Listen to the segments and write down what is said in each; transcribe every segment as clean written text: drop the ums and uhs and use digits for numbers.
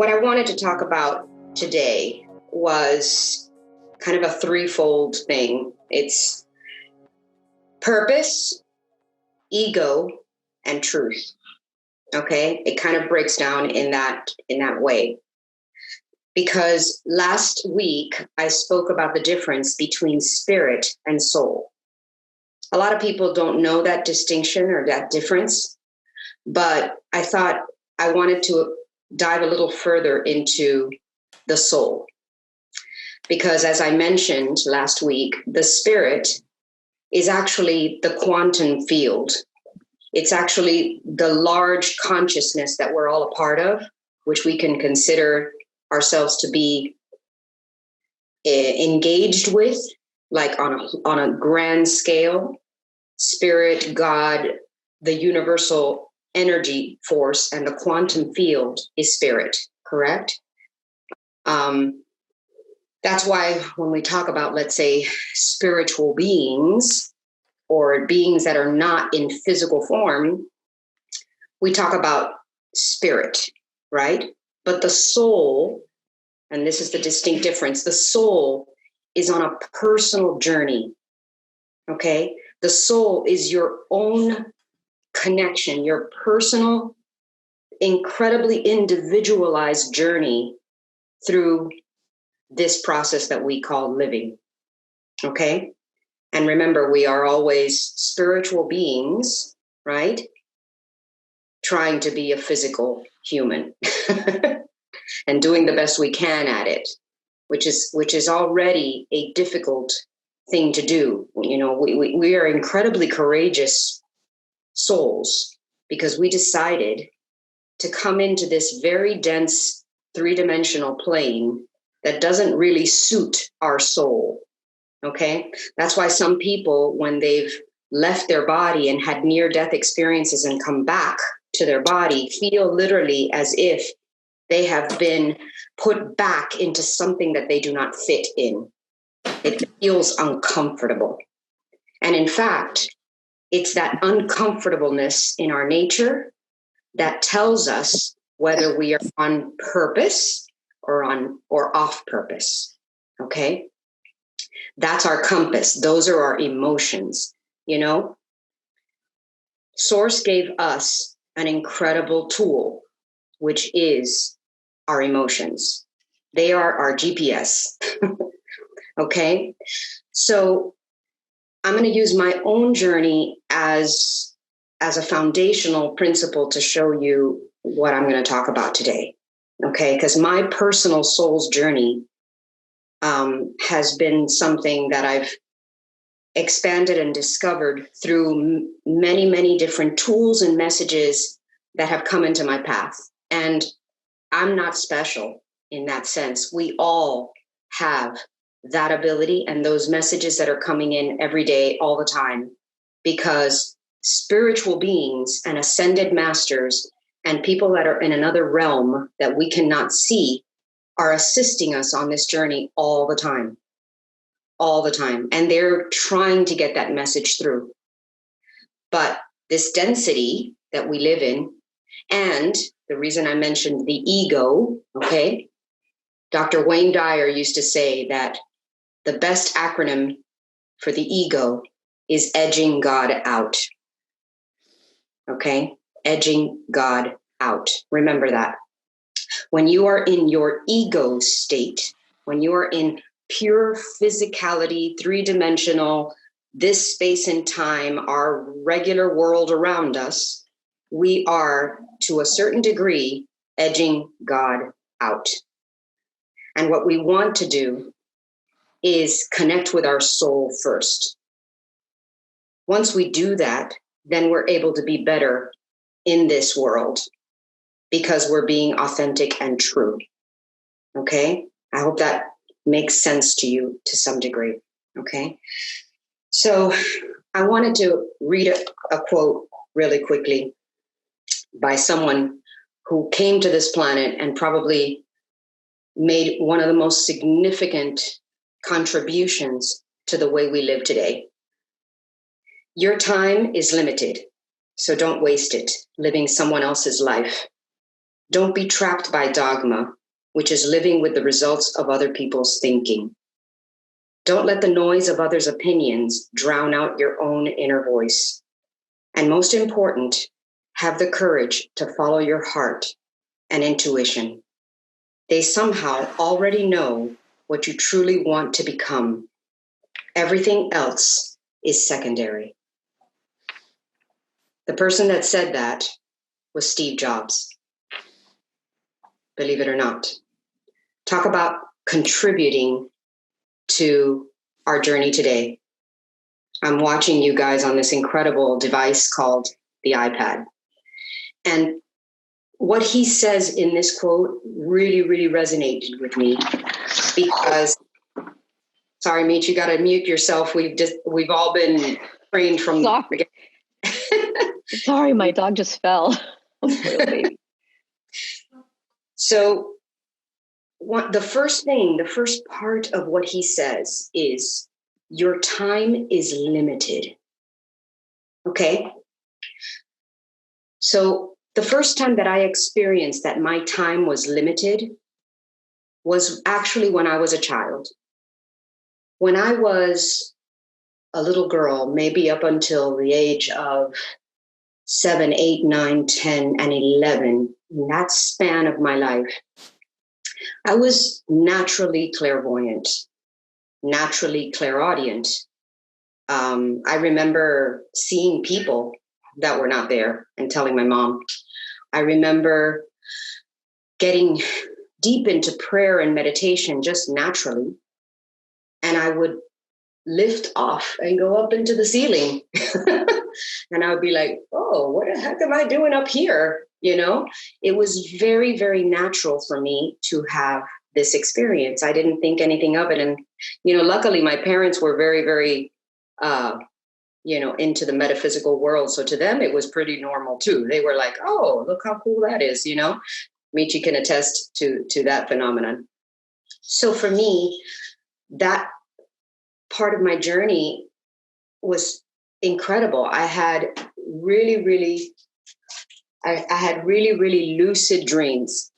what I wanted to talk about today was kind of a threefold thing. It's purpose, ego, and truth. Okay? It kind of breaks down in that way. Because last week I spoke about the difference between spirit and soul. A lot of people don't know that distinction or that difference, but I thought I wanted to dive a little further into the soul. Because as I mentioned last week, the spirit is actually the quantum field. It's actually the large consciousness that we're all a part of, which we can consider ourselves to be engaged with, like on a grand scale. Spirit, God, the universal energy force, and the quantum field is spirit, correct? That's why when we talk about, let's say, spiritual beings or beings that are not in physical form, we talk about spirit, right? But the soul, and this is the distinct difference, the soul is on a personal journey, okay? The soul is your own connection, your personal, incredibly individualized journey through this process that we call living, okay? And remember, we are always spiritual beings, right? Trying to be a physical human and doing the best we can at it, which is already a difficult thing to do. You know, we are incredibly courageous souls because we decided to come into this very dense three-dimensional plane that doesn't really suit our soul, okay? That's why some people, when they've left their body and had near-death experiences and come back to their body, feel literally as if they have been put back into something that they do not fit in. It feels uncomfortable. And in fact, it's that uncomfortableness in our nature that tells us whether we are on purpose or off purpose. Okay? That's our compass. Those are our emotions, you know? Source gave us an incredible tool, which is our emotions. They are our GPS. Okay? So I'm going to use my own journey as a foundational principle to show you what I'm going to talk about today. Okay? Because my personal soul's journey has been something that I've expanded and discovered through many, many different tools and messages that have come into my path. And I'm not special in that sense. We all have that ability and those messages that are coming in every day, all the time, because spiritual beings and ascended masters and people that are in another realm that we cannot see are assisting us on this journey all the time. And they're trying to get that message through. But this density that we live in, and the reason I mentioned the ego, okay, Dr. Wayne Dyer used to say that the best acronym for the ego is edging God out. Okay, edging God out. Remember that. When you are in your ego state, when you are in pure physicality, three-dimensional, this space and time, our regular world around us, we are, to a certain degree, edging God out. And what we want to do is connect with our soul first. Once we do that, then we're able to be better in this world because we're being authentic and true. Okay? I hope that makes sense to you to some degree. Okay? So I wanted to read a quote really quickly by someone who came to this planet and probably made one of the most significant contributions to the way we live today. Your time is limited, so don't waste it living someone else's life. Don't be trapped by dogma, which is living with the results of other people's thinking. Don't let the noise of others' opinions drown out your own inner voice. And most important, have the courage to follow your heart and intuition. They somehow already know what you truly want to become. Everything else is secondary. The person that said that was Steve Jobs. Believe it or not. Talk about contributing to our journey today. I'm watching you guys on this incredible device called the iPad. And what he says in this quote really, really resonated with me because, sorry, Meech, you got to mute yourself. We've all been trained from. Sorry, my dog just fell. Little baby. So the first part of what he says is your time is limited. Okay. So the first time that I experienced that my time was limited was actually when I was a child. When I was a little girl, maybe up until the age of 7, 8, 9, 10, and 11, in that span of my life, I was naturally clairvoyant, naturally clairaudient. I remember seeing people that were not there and telling my mom. I remember getting deep into prayer and meditation just naturally. And I would lift off and go up into the ceiling. And I would be like, oh, what the heck am I doing up here? You know, it was very, very natural for me to have this experience. I didn't think anything of it. And, you know, luckily my parents were very, very, into the metaphysical world. So to them, it was pretty normal too. They were like, oh, look how cool that is. You know, Michi can attest to that phenomenon. So for me, that part of my journey was incredible. I had really, really lucid dreams.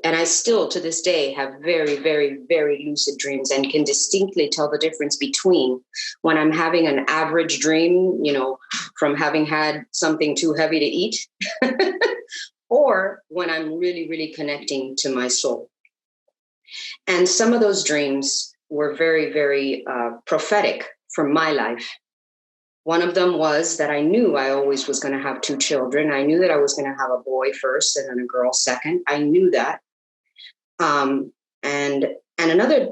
And I still, to this day, have very, very, very lucid dreams and can distinctly tell the difference between when I'm having an average dream, you know, from having had something too heavy to eat, or when I'm really, really connecting to my soul. And some of those dreams were very, very prophetic for my life. One of them was that I knew I always was going to have 2 children. I knew that I was going to have a boy first and then a girl second. I knew that. And another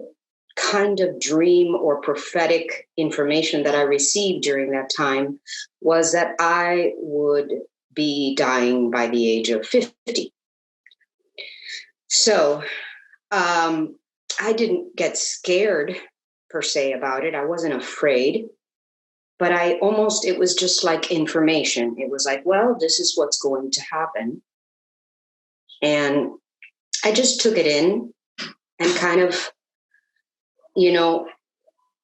kind of dream or prophetic information that I received during that time was that I would be dying by the age of 50. So I didn't get scared per se about it. I wasn't afraid, but it was just like information. It was like, well, this is what's going to happen. And I just took it in and kind of, you know,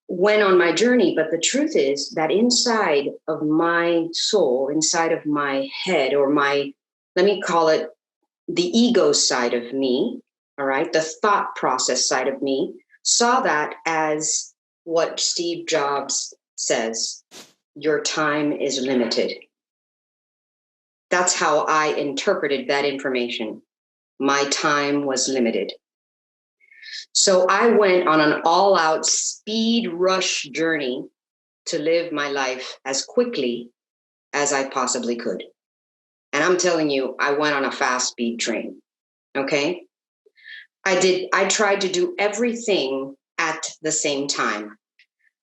went on my journey. But the truth is that inside of my soul, inside of my head, or let me call it the ego side of me, all right, the thought process side of me, saw that as what Steve Jobs says, your time is limited. That's how I interpreted that information. My time was limited. So I went on an all-out speed rush journey to live my life as quickly as I possibly could. And I'm telling you, I went on a fast speed train. Okay. I tried to do everything at the same time.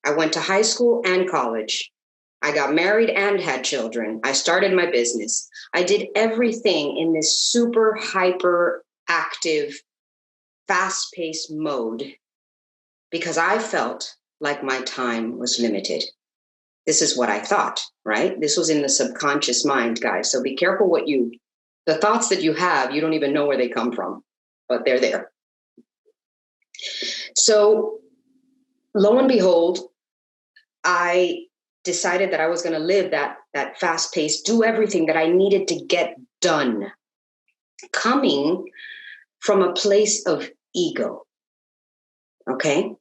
I went to high school and college. I got married and had children. I started my business. I did everything in this super hyper active, fast-paced mode because I felt like my time was limited. This is what I thought, right? This was in the subconscious mind, guys. So be careful the thoughts that you have, you don't even know where they come from, but they're there. So lo and behold, I decided that I was going to live that fast pace, do everything that I needed to get done. coming from a place of ego. Okay.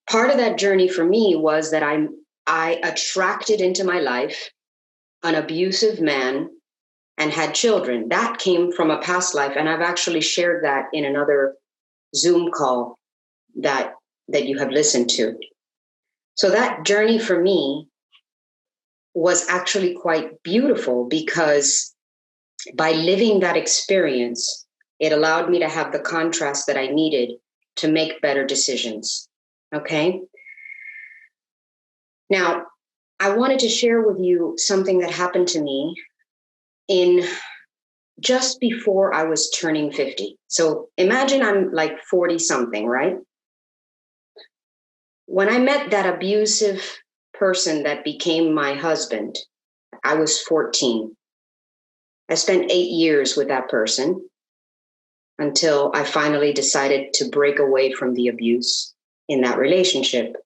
Part of that journey for me was that I attracted into my life an abusive man and had children. That came from a past life. And I've actually shared that in another Zoom call that you have listened to. So that journey for me was actually quite beautiful, because by living that experience, it allowed me to have the contrast that I needed to make better decisions. Okay. Now, I wanted to share with you something that happened to me in just before I was turning 50. So imagine I'm like 40 something, right? When I met that abusive person that became my husband, I was 14. I spent 8 years with that person until I finally decided to break away from the abuse in that relationship.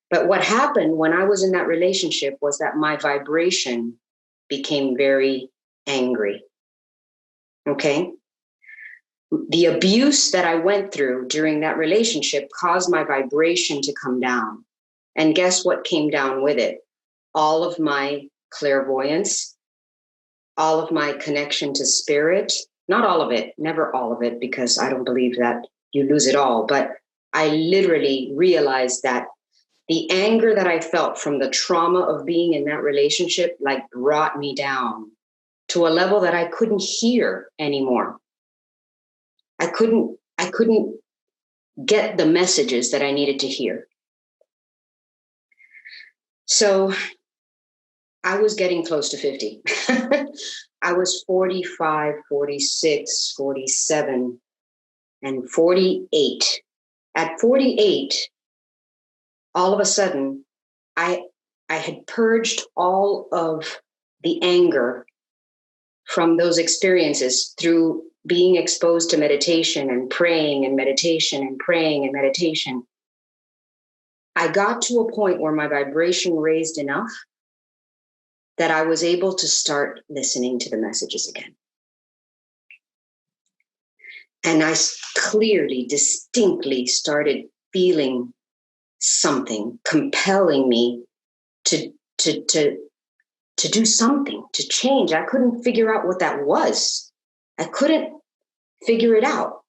But what happened when I was in that relationship was that my vibration became very angry. Okay? The abuse that I went through during that relationship caused my vibration to come down. And guess what came down with it? All of my clairvoyance, all of my connection to spirit, not all of it, never all of it, because I don't believe that you lose it all. But I literally realized that the anger that I felt from the trauma of being in that relationship, like, brought me down to a level that I couldn't hear anymore. I couldn't get the messages that I needed to hear. So I was getting close to 50. I was 45, 46, 47, and 48. At 48, all of a sudden, I had purged all of the anger from those experiences through being exposed to meditation and praying and meditation and praying and meditation. I got to a point where my vibration raised enough that I was able to start listening to the messages again. And I clearly, distinctly started feeling something compelling me to do something, to change. I couldn't figure out what that was. I couldn't figure it out.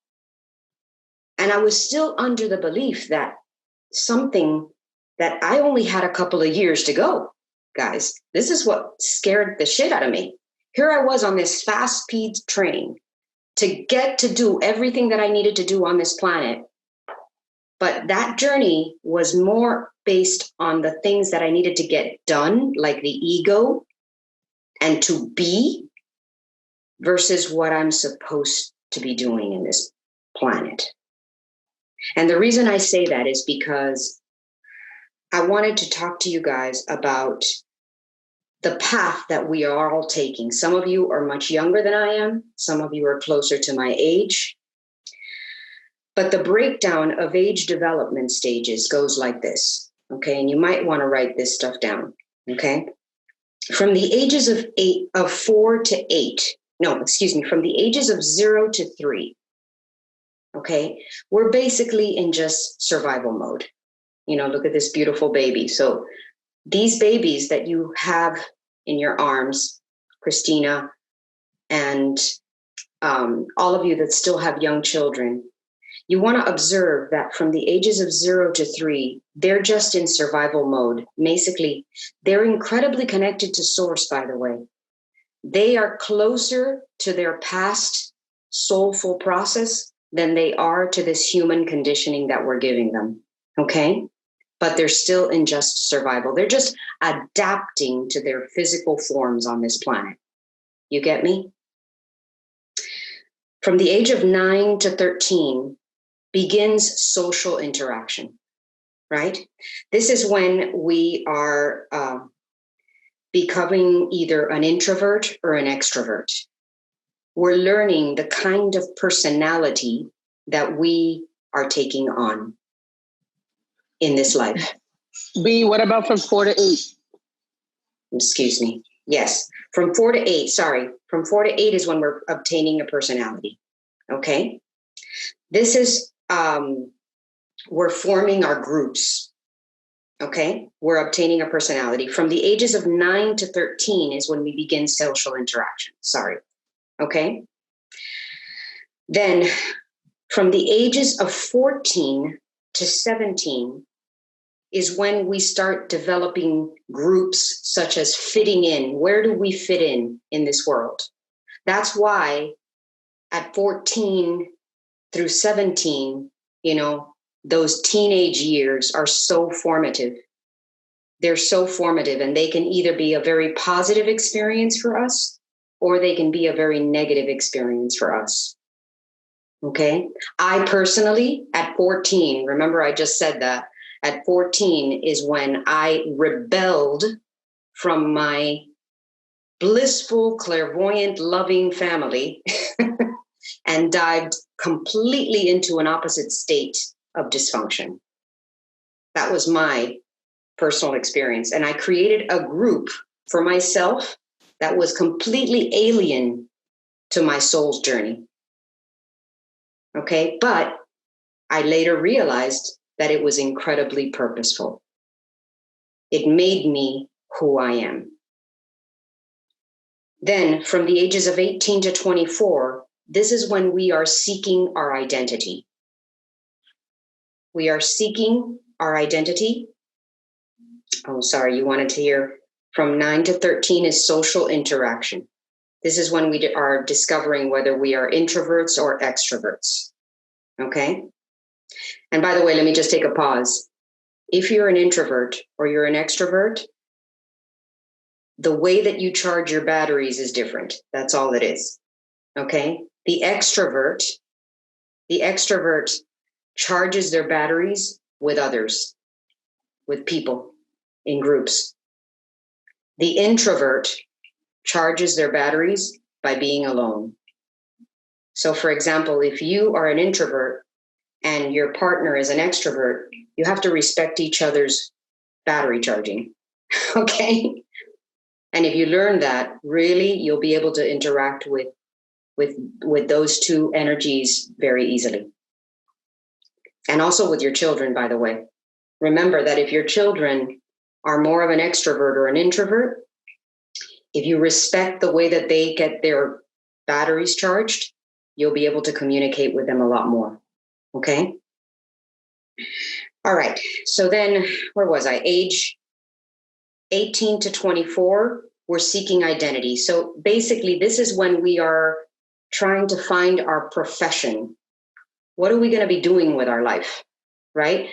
And I was still under the belief that something that I only had a couple of years to go. Guys, this is what scared the shit out of me. Here I was on this fast speed train to get to do everything that I needed to do on this planet. But that journey was more based on the things that I needed to get done, like the ego and to be, versus what I'm supposed to be doing in this planet. And the reason I say that is because I wanted to talk to you guys about the path that we are all taking. Some of you are much younger than I am. Some of you are closer to my age. But the breakdown of age development stages goes like this, okay? And you might want to write this stuff down, okay? From the ages of 4 to 8, from the ages of 0 to 3, okay? We're basically in just survival mode. You know, look at this beautiful baby. So these babies that you have in your arms, Christina, and all of you that still have young children, you want to observe that from the ages of 0 to 3, they're just in survival mode. Basically, they're incredibly connected to source, by the way. They are closer to their past soulful process than they are to this human conditioning that we're giving them, okay? But they're still in just survival. They're just adapting to their physical forms on this planet. You get me? From the age of 9 to 13, begins social interaction, right? This is when we are becoming either an introvert or an extrovert. We're learning the kind of personality that we are taking on in this life. Bea, what about from 4 to 8? Excuse me. Yes. From 4 to 8, sorry. From 4 to 8 is when we're obtaining a personality. Okay. This is, we're forming our groups. Okay. We're obtaining a personality. From the ages of 9 to 13 is when we begin social interaction. Sorry. Okay. Then from the ages of 14 to 17 is when we start developing groups such as fitting in. Where do we fit in this world? That's why at 14 through 17, those teenage years are so formative. They're so formative, and they can either be a very positive experience for us or they can be a very negative experience for us. Okay. I personally, at 14, remember I just said that, at 14 is when I rebelled from my blissful, clairvoyant, loving family and dived completely into an opposite state of dysfunction. That was my personal experience. And I created a group for myself that was completely alien to my soul's journey. Okay. But I later realized that it was incredibly purposeful. It made me who I am. Then from the ages of 18 to 24, this is when we are seeking our identity. We are seeking our identity. Oh, sorry, you wanted to hear. From 9 to 13 is social interaction. This is when we are discovering whether we are introverts or extroverts. Okay? And by the way, let me just take a pause. If you're an introvert or you're an extrovert, the way that you charge your batteries is different. That's all it is. Okay? The extrovert charges their batteries with others, with people, in groups. The introvert charges their batteries by being alone. So, for example, if you are an introvert and your partner is an extrovert, you have to respect each other's battery charging. Okay? And if you learn that, really, you'll be able to interact with those two energies very easily. And also with your children, by the way. Remember that if your children are more of an extrovert or an introvert, if you respect the way that they get their batteries charged, you'll be able to communicate with them a lot more. Okay? All right. So then, where was I? Age 18 to 24, we're seeking identity. So basically, this is when we are trying to find our profession. What are we going to be doing with our life, right?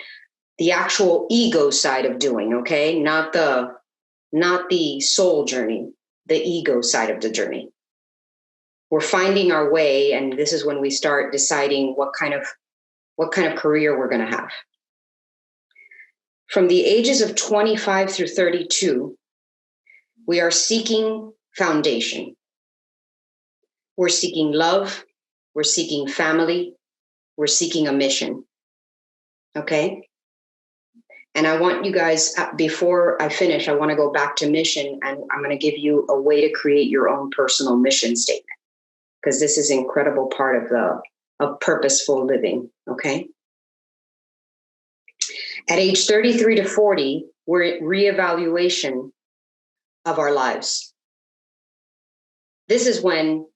The actual ego side of doing, okay? Not the soul journey, the ego side of the journey. We're finding our way, and this is when we start deciding what kind of career we're going to have. From the ages of 25 through 32, we are seeking foundation. We're seeking love. We're seeking family. We're seeking a mission. Okay? And I want you guys, before I finish, I want to go back to mission, and I'm going to give you a way to create your own personal mission statement, because this is an incredible part of purposeful living. Okay? At age 33 to 40, we're at reevaluation of our lives. This is when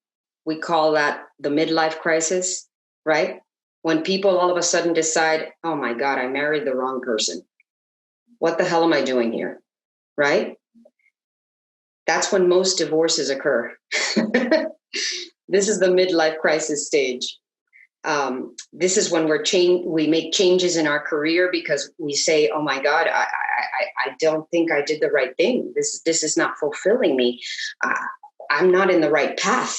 we call that the midlife crisis, right? When people all of a sudden decide, oh my God, I married the wrong person. What the hell am I doing here? Right? That's when most divorces occur. This is the midlife crisis stage. This is when we make changes in our career because we say, oh my God, I don't think I did the right thing. This is not fulfilling me. I'm not in the right path.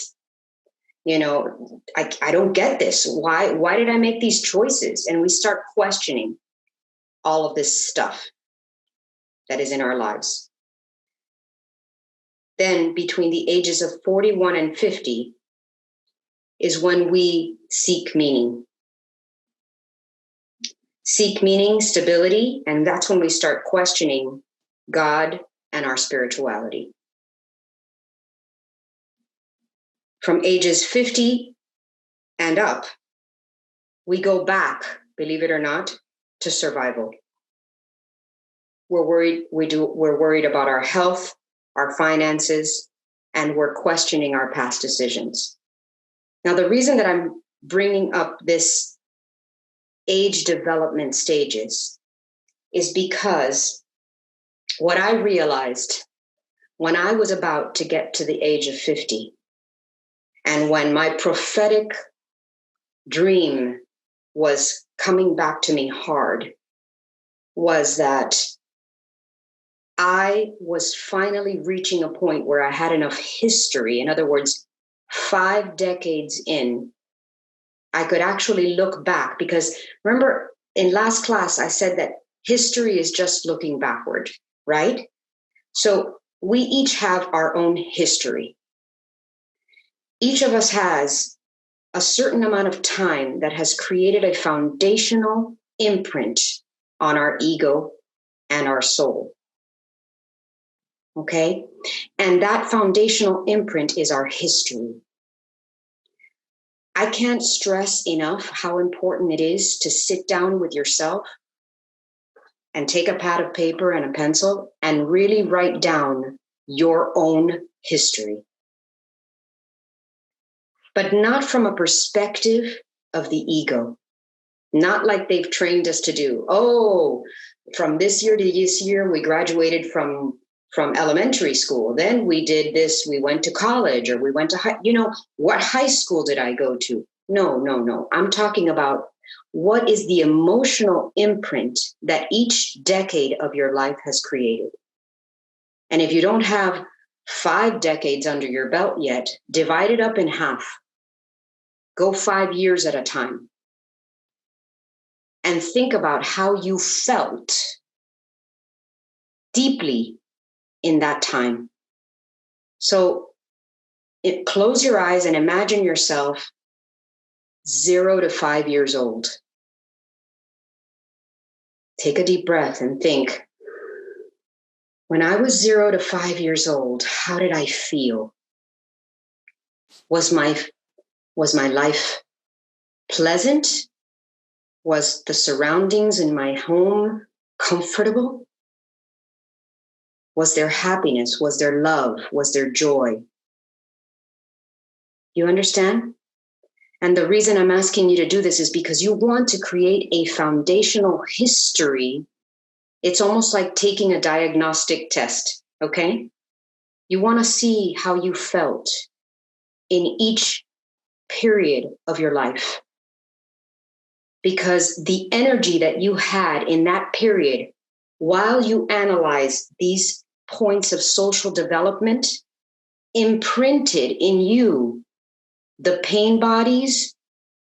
I don't get this. Why did I make these choices? And we start questioning all of this stuff that is in our lives. Then between the ages of 41 and 50 is when we seek meaning. Seek meaning, stability, and that's when we start questioning God and our spirituality. from ages 50 and up, we go back, believe it or not, to survival. We're worried about our health, our finances, and we're questioning our past decisions. Now, the reason that I'm bringing up this age development stages is because what I realized when I was about to get to the age of 50, and when my prophetic dream was coming back to me hard, was that I was finally reaching a point where I had enough history. In other words, 5 decades in, I could actually look back, because remember in last class, I said that history is just looking backward, right? So we each have our own history. Each of us has a certain amount of time that has created a foundational imprint on our ego and our soul. Okay? And that foundational imprint is our history. I can't stress enough how important it is to sit down with yourself and take a pad of paper and a pencil and really write down your own history. But not from a perspective of the ego, not like they've trained us to do. Oh, from this year to this year, we graduated from elementary school. Then we did this, we went to college, or we went to what high school did I go to? No. I'm talking about what is the emotional imprint that each decade of your life has created. And if you don't have 5 decades under your belt yet, divide it up in half. Go 5 years at a time. And think about how you felt deeply in that time. So close your eyes and imagine yourself 0 to 5 years old. Take a deep breath and think, when I was 0 to 5 years old, how did I feel? Was my life pleasant? Was the surroundings in my home comfortable? Was there happiness? Was there love? Was there joy? You understand? And the reason I'm asking you to do this is because you want to create a foundational history. It's almost like taking a diagnostic test, okay? You want to see how you felt in each period of your life. Because the energy that you had in that period, while you analyze these points of social development, imprinted in you the pain bodies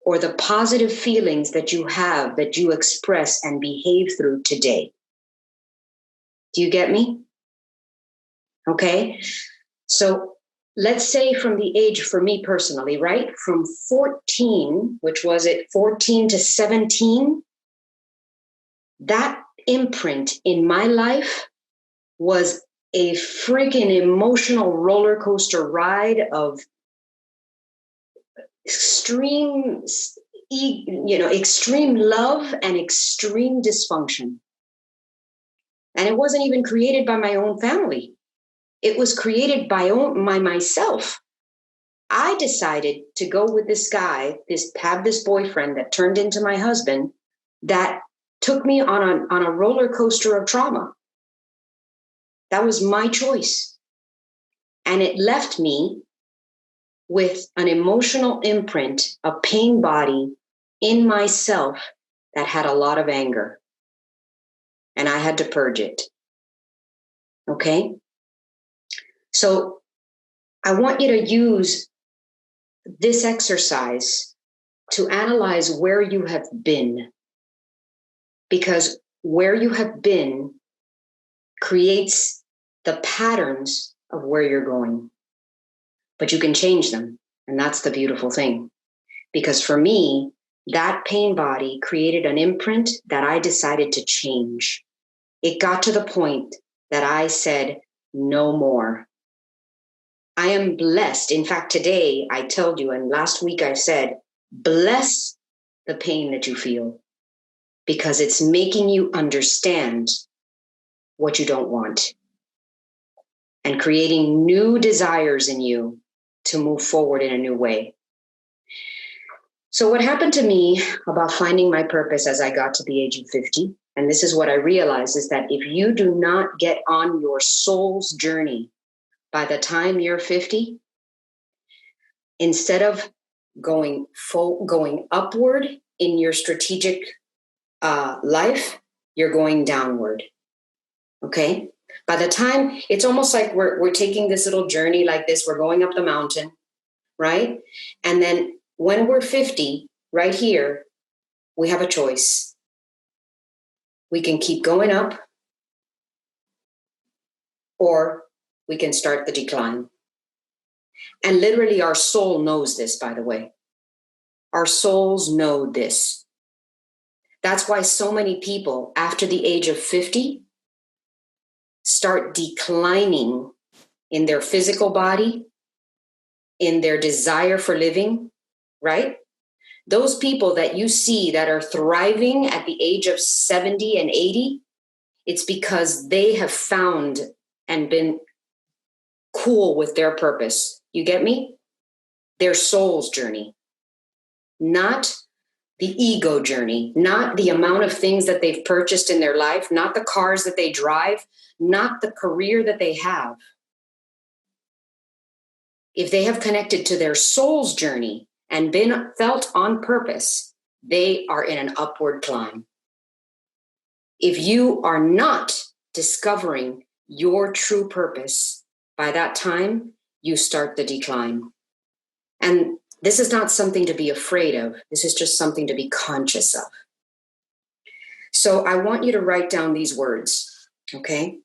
or the positive feelings that you have, that you express and behave through today. Do you get me? Okay. So let's say from the age, for me personally, right? From 14, which was it 14 to 17, that imprint in my life was a freaking emotional roller coaster ride of extreme love and extreme dysfunction. And it wasn't even created by my own family. It was created by myself. I decided to go with this guy, have this boyfriend that turned into my husband, that took me on a roller coaster of trauma. That was my choice. And it left me with an emotional imprint, a pain body in myself that had a lot of anger. And I had to purge it. Okay? So I want you to use this exercise to analyze where you have been. Because where you have been creates the patterns of where you're going. But you can change them. And that's the beautiful thing. Because for me, that pain body created an imprint that I decided to change. It got to the point that I said, no more. I am blessed. In fact, today I told you, and last week I said, bless the pain that you feel because it's making you understand what you don't want and creating new desires in you to move forward in a new way. So what happened to me about finding my purpose as I got to the age of 50, and this is what I realized, is that if you do not get on your soul's journey by the time you're 50, instead of going upward in your strategic life, you're going downward. Okay? By the time, it's almost like we're taking this little journey like this, we're going up the mountain, right? And then when we're 50, right here, we have a choice. We can keep going up, or we can start the decline. And literally our soul knows this, by the way. Our souls know this. That's why so many people after the age of 50 start declining in their physical body, in their desire for living, right? Those people that you see that are thriving at the age of 70 and 80, it's because they have found and been cool with their purpose. You get me? Their soul's journey, not the ego journey, not the amount of things that they've purchased in their life, not the cars that they drive, not the career that they have. If they have connected to their soul's journey and been felt on purpose, they are in an upward climb. If you are not discovering your true purpose, by that time, you start the decline. And this is not something to be afraid of. This is just something to be conscious of. So I want you to write down these words, okay?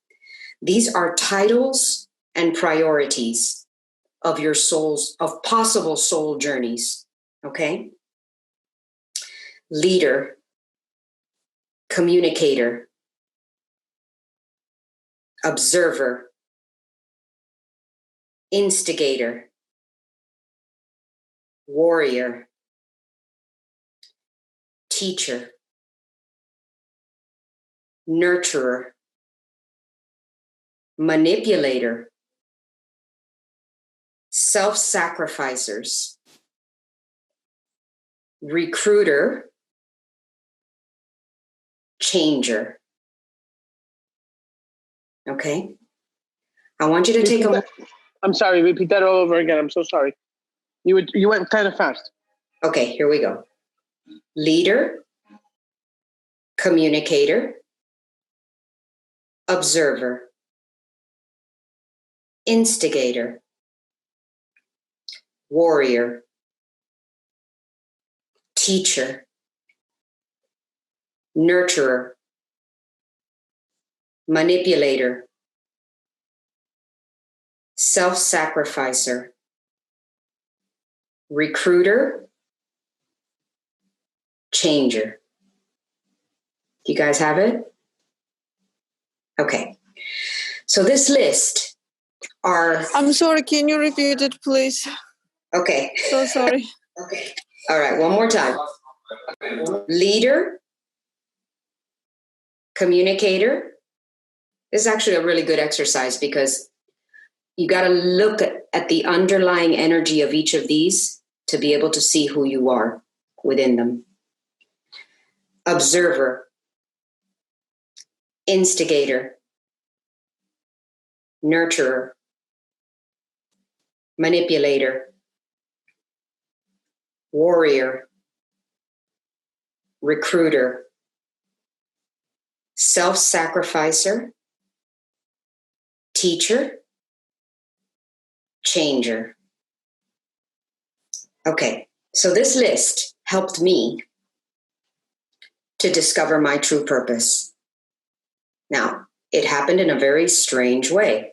These are titles and priorities of your soul's, of possible soul journeys, okay? Leader, communicator, observer, instigator, warrior, teacher, nurturer, manipulator, self-sacrificers, recruiter, changer. Okay? I want you to take a... I'm sorry, repeat that all over again. I'm so sorry. You went kind of fast. Okay, here we go. Leader, communicator, observer, instigator, warrior, teacher, nurturer, manipulator, self-sacrificer, recruiter, changer. Do you guys have it? Okay. So this list are... I'm sorry, can you repeat it, please? Okay. So sorry. Okay. All right, one more time. Leader, communicator. This is actually a really good exercise because you got to look at the underlying energy of each of these to be able to see who you are within them. Observer, instigator, nurturer, manipulator, warrior, recruiter, self-sacrificer, teacher, changer. Okay, so this list helped me to discover my true purpose. Now, it happened in a very strange way.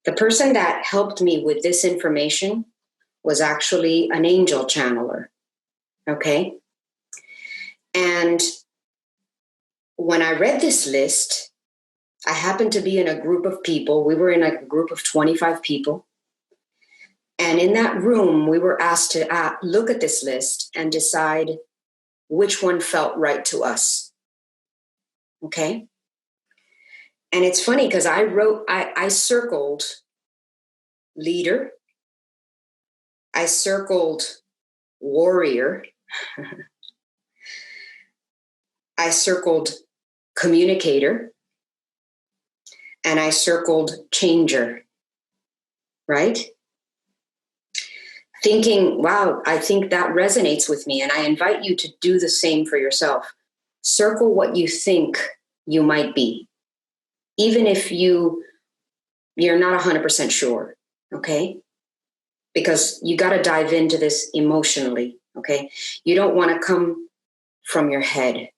The person that helped me with this information was actually an angel channeler, okay? And when I read this list, I happened to be in a group of people. We were in a group of 25 people. And in that room, we were asked to look at this list and decide which one felt right to us. Okay? And it's funny because I circled leader, I circled warrior, I circled communicator, and I circled changer, right? Thinking, wow, I think that resonates with me. And I invite you to do the same for yourself. Circle what you think you might be, even if you're not 100% sure, okay? Because you got to dive into this emotionally, okay? You don't want to come from your head,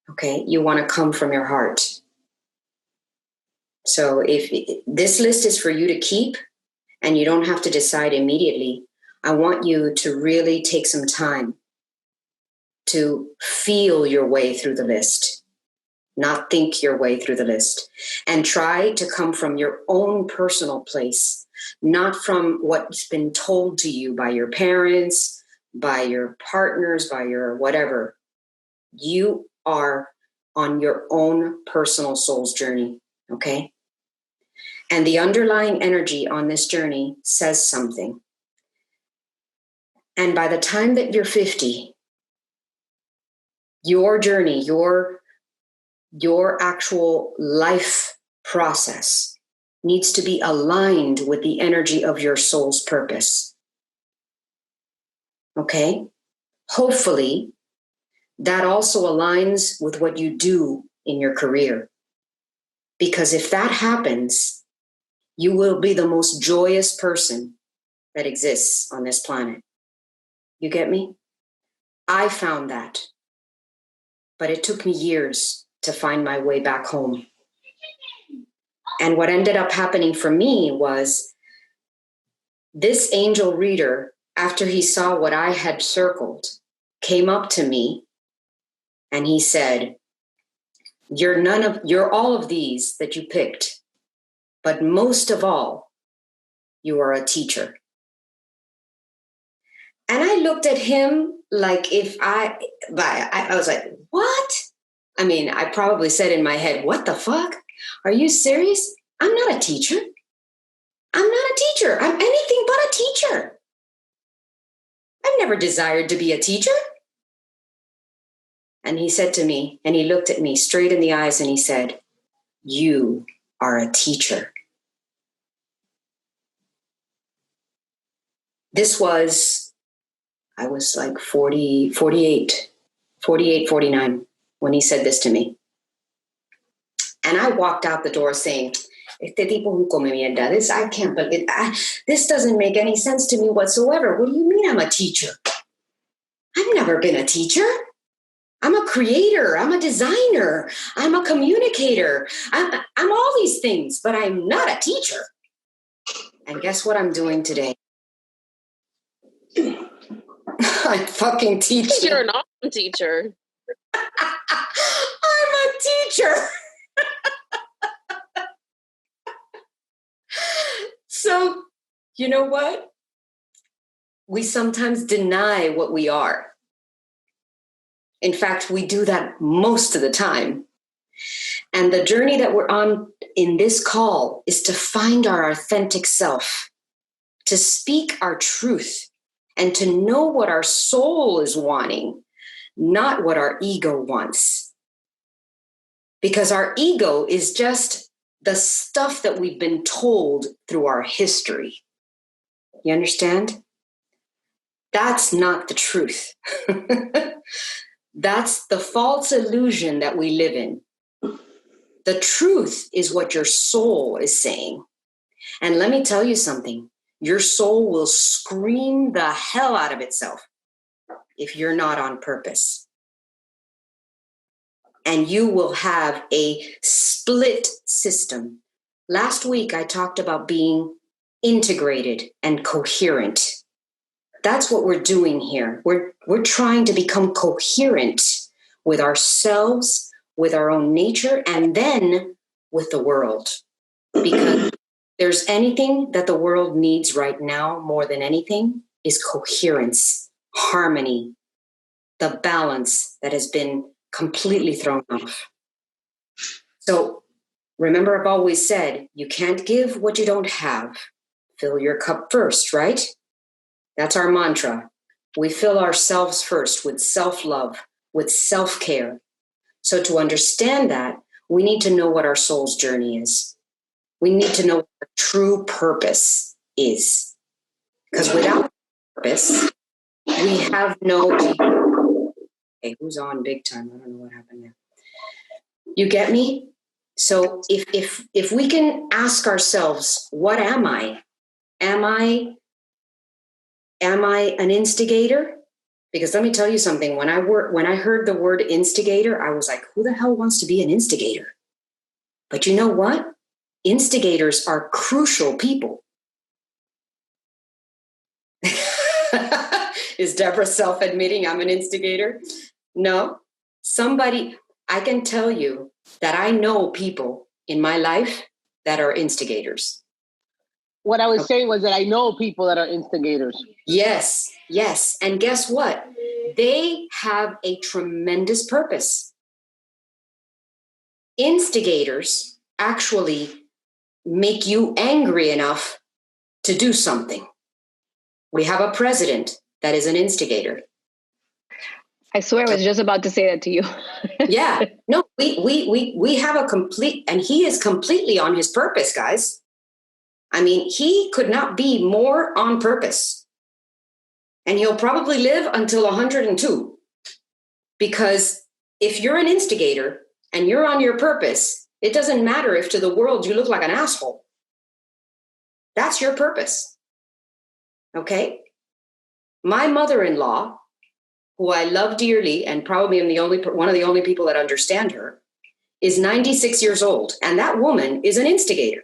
okay? You want to come from your heart. So if this list is for you to keep, and you don't have to decide immediately, I want you to really take some time to feel your way through the list, not think your way through the list, and try to come from your own personal place, not from what's been told to you by your parents, by your partners, by your whatever. You are on your own personal soul's journey, okay? And the underlying energy on this journey says something. And by the time that you're 50, your journey, your actual life process needs to be aligned with the energy of your soul's purpose. Okay? Hopefully, that also aligns with what you do in your career. Because if that happens, you will be the most joyous person that exists on this planet. You get me? I found that. But it took me years to find my way back home. And what ended up happening for me was this angel reader, after he saw what I had circled, came up to me and he said, you're all of these that you picked. But most of all, you are a teacher. And I looked at him like I was like, what? I mean, I probably said in my head, what the fuck? Are you serious? I'm not a teacher. I'm not a teacher. I'm anything but a teacher. I've never desired to be a teacher. And he said to me, and he looked at me straight in the eyes and he said, you are a teacher. I was like 48, 49 when he said this to me. And I walked out the door saying, este tipo un come mierda. I can't believe this doesn't make any sense to me whatsoever. What do you mean I'm a teacher? I've never been a teacher. I'm a creator. I'm a designer. I'm a communicator. I'm all these things, but I'm not a teacher. And guess what I'm doing today? I'm fucking teaching. You're an awesome teacher. I'm a teacher. So, you know what? We sometimes deny what we are. In fact, we do that most of the time. And the journey that we're on in this call is to find our authentic self, to speak our truth, and to know what our soul is wanting, not what our ego wants. Because our ego is just the stuff that we've been told through our history. You understand? That's not the truth. That's the false illusion that we live in. The truth is what your soul is saying. And let me tell you something. Your soul will scream the hell out of itself if you're not on purpose. And you will have a split system. Last week, I talked about being integrated and coherent. That's what we're doing here. We're trying to become coherent with ourselves, with our own nature, and then with the world. Because there's anything that the world needs right now more than anything is coherence, harmony, the balance that has been completely thrown off. So remember, I've always said, you can't give what you don't have. Fill your cup first, right? That's our mantra. We fill ourselves first with self-love, with self-care. So to understand that, we need to know what our soul's journey is. We need to know what our true purpose is. Because without purpose, we have no... Hey, who's on big time? I don't know what happened there. You get me? So if we can ask ourselves, what am I? Am I an instigator? Because let me tell you something. When I heard the word instigator, I was like, who the hell wants to be an instigator? But you know what? Instigators are crucial people. Is Deborah self-admitting I'm an instigator? No. I can tell you that I know people in my life that are instigators. What I was saying was that I know people that are instigators. Yes, yes. And guess what? They have a tremendous purpose. Instigators actually make you angry enough to do something. We have a president that is an instigator. I swear I was just about to say that to you. Yeah. No, we have a complete, and he is completely on his purpose, guys. I mean, he could not be more on purpose. And he'll probably live until 102. Because if you're an instigator and you're on your purpose, it doesn't matter if to the world you look like an asshole. That's your purpose. Okay? My mother-in-law, who I love dearly and probably am one of the only people that understand her, is 96 years old. And that woman is an instigator.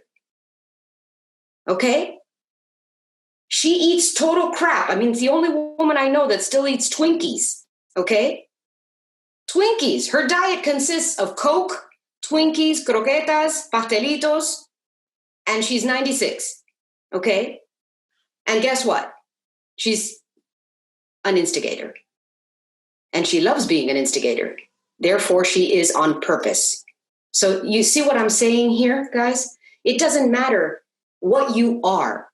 Okay? She eats total crap. I mean, it's the only woman I know that still eats Twinkies. Okay? Twinkies. Her diet consists of Coke, Twinkies, croquetas, pastelitos, and she's 96. Okay? And guess what? She's an instigator. And she loves being an instigator. Therefore, she is on purpose. So you see what I'm saying here, guys? It doesn't matter what you are.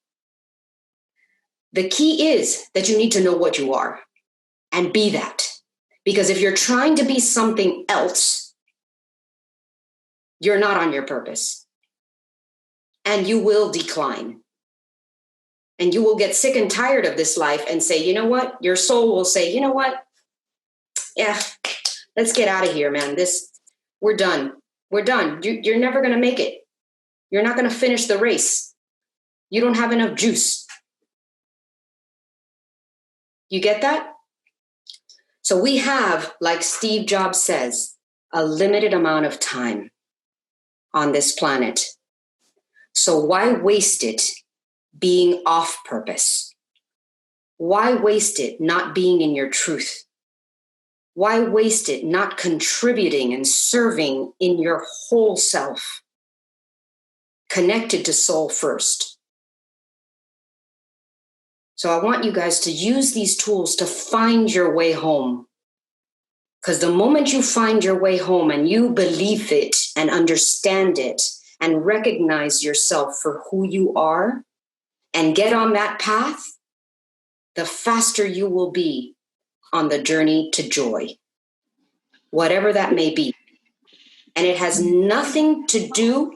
The key is that you need to know what you are and be that. Because if you're trying to be something else, you're not on your purpose. And you will decline. And you will get sick and tired of this life and say, you know what? Your soul will say, you know what? Yeah, let's get out of here, man. We're done. We're done. You're never going to make it. You're not going to finish the race. You don't have enough juice. You get that? So we have, like Steve Jobs says, a limited amount of time on this planet. So why waste it being off purpose? Why waste it not being in your truth? Why waste it not contributing and serving in your whole self, connected to soul first? So I want you guys to use these tools to find your way home. Because the moment you find your way home and you believe it and understand it and recognize yourself for who you are and get on that path, the faster you will be on the journey to joy, whatever that may be. And it has nothing to do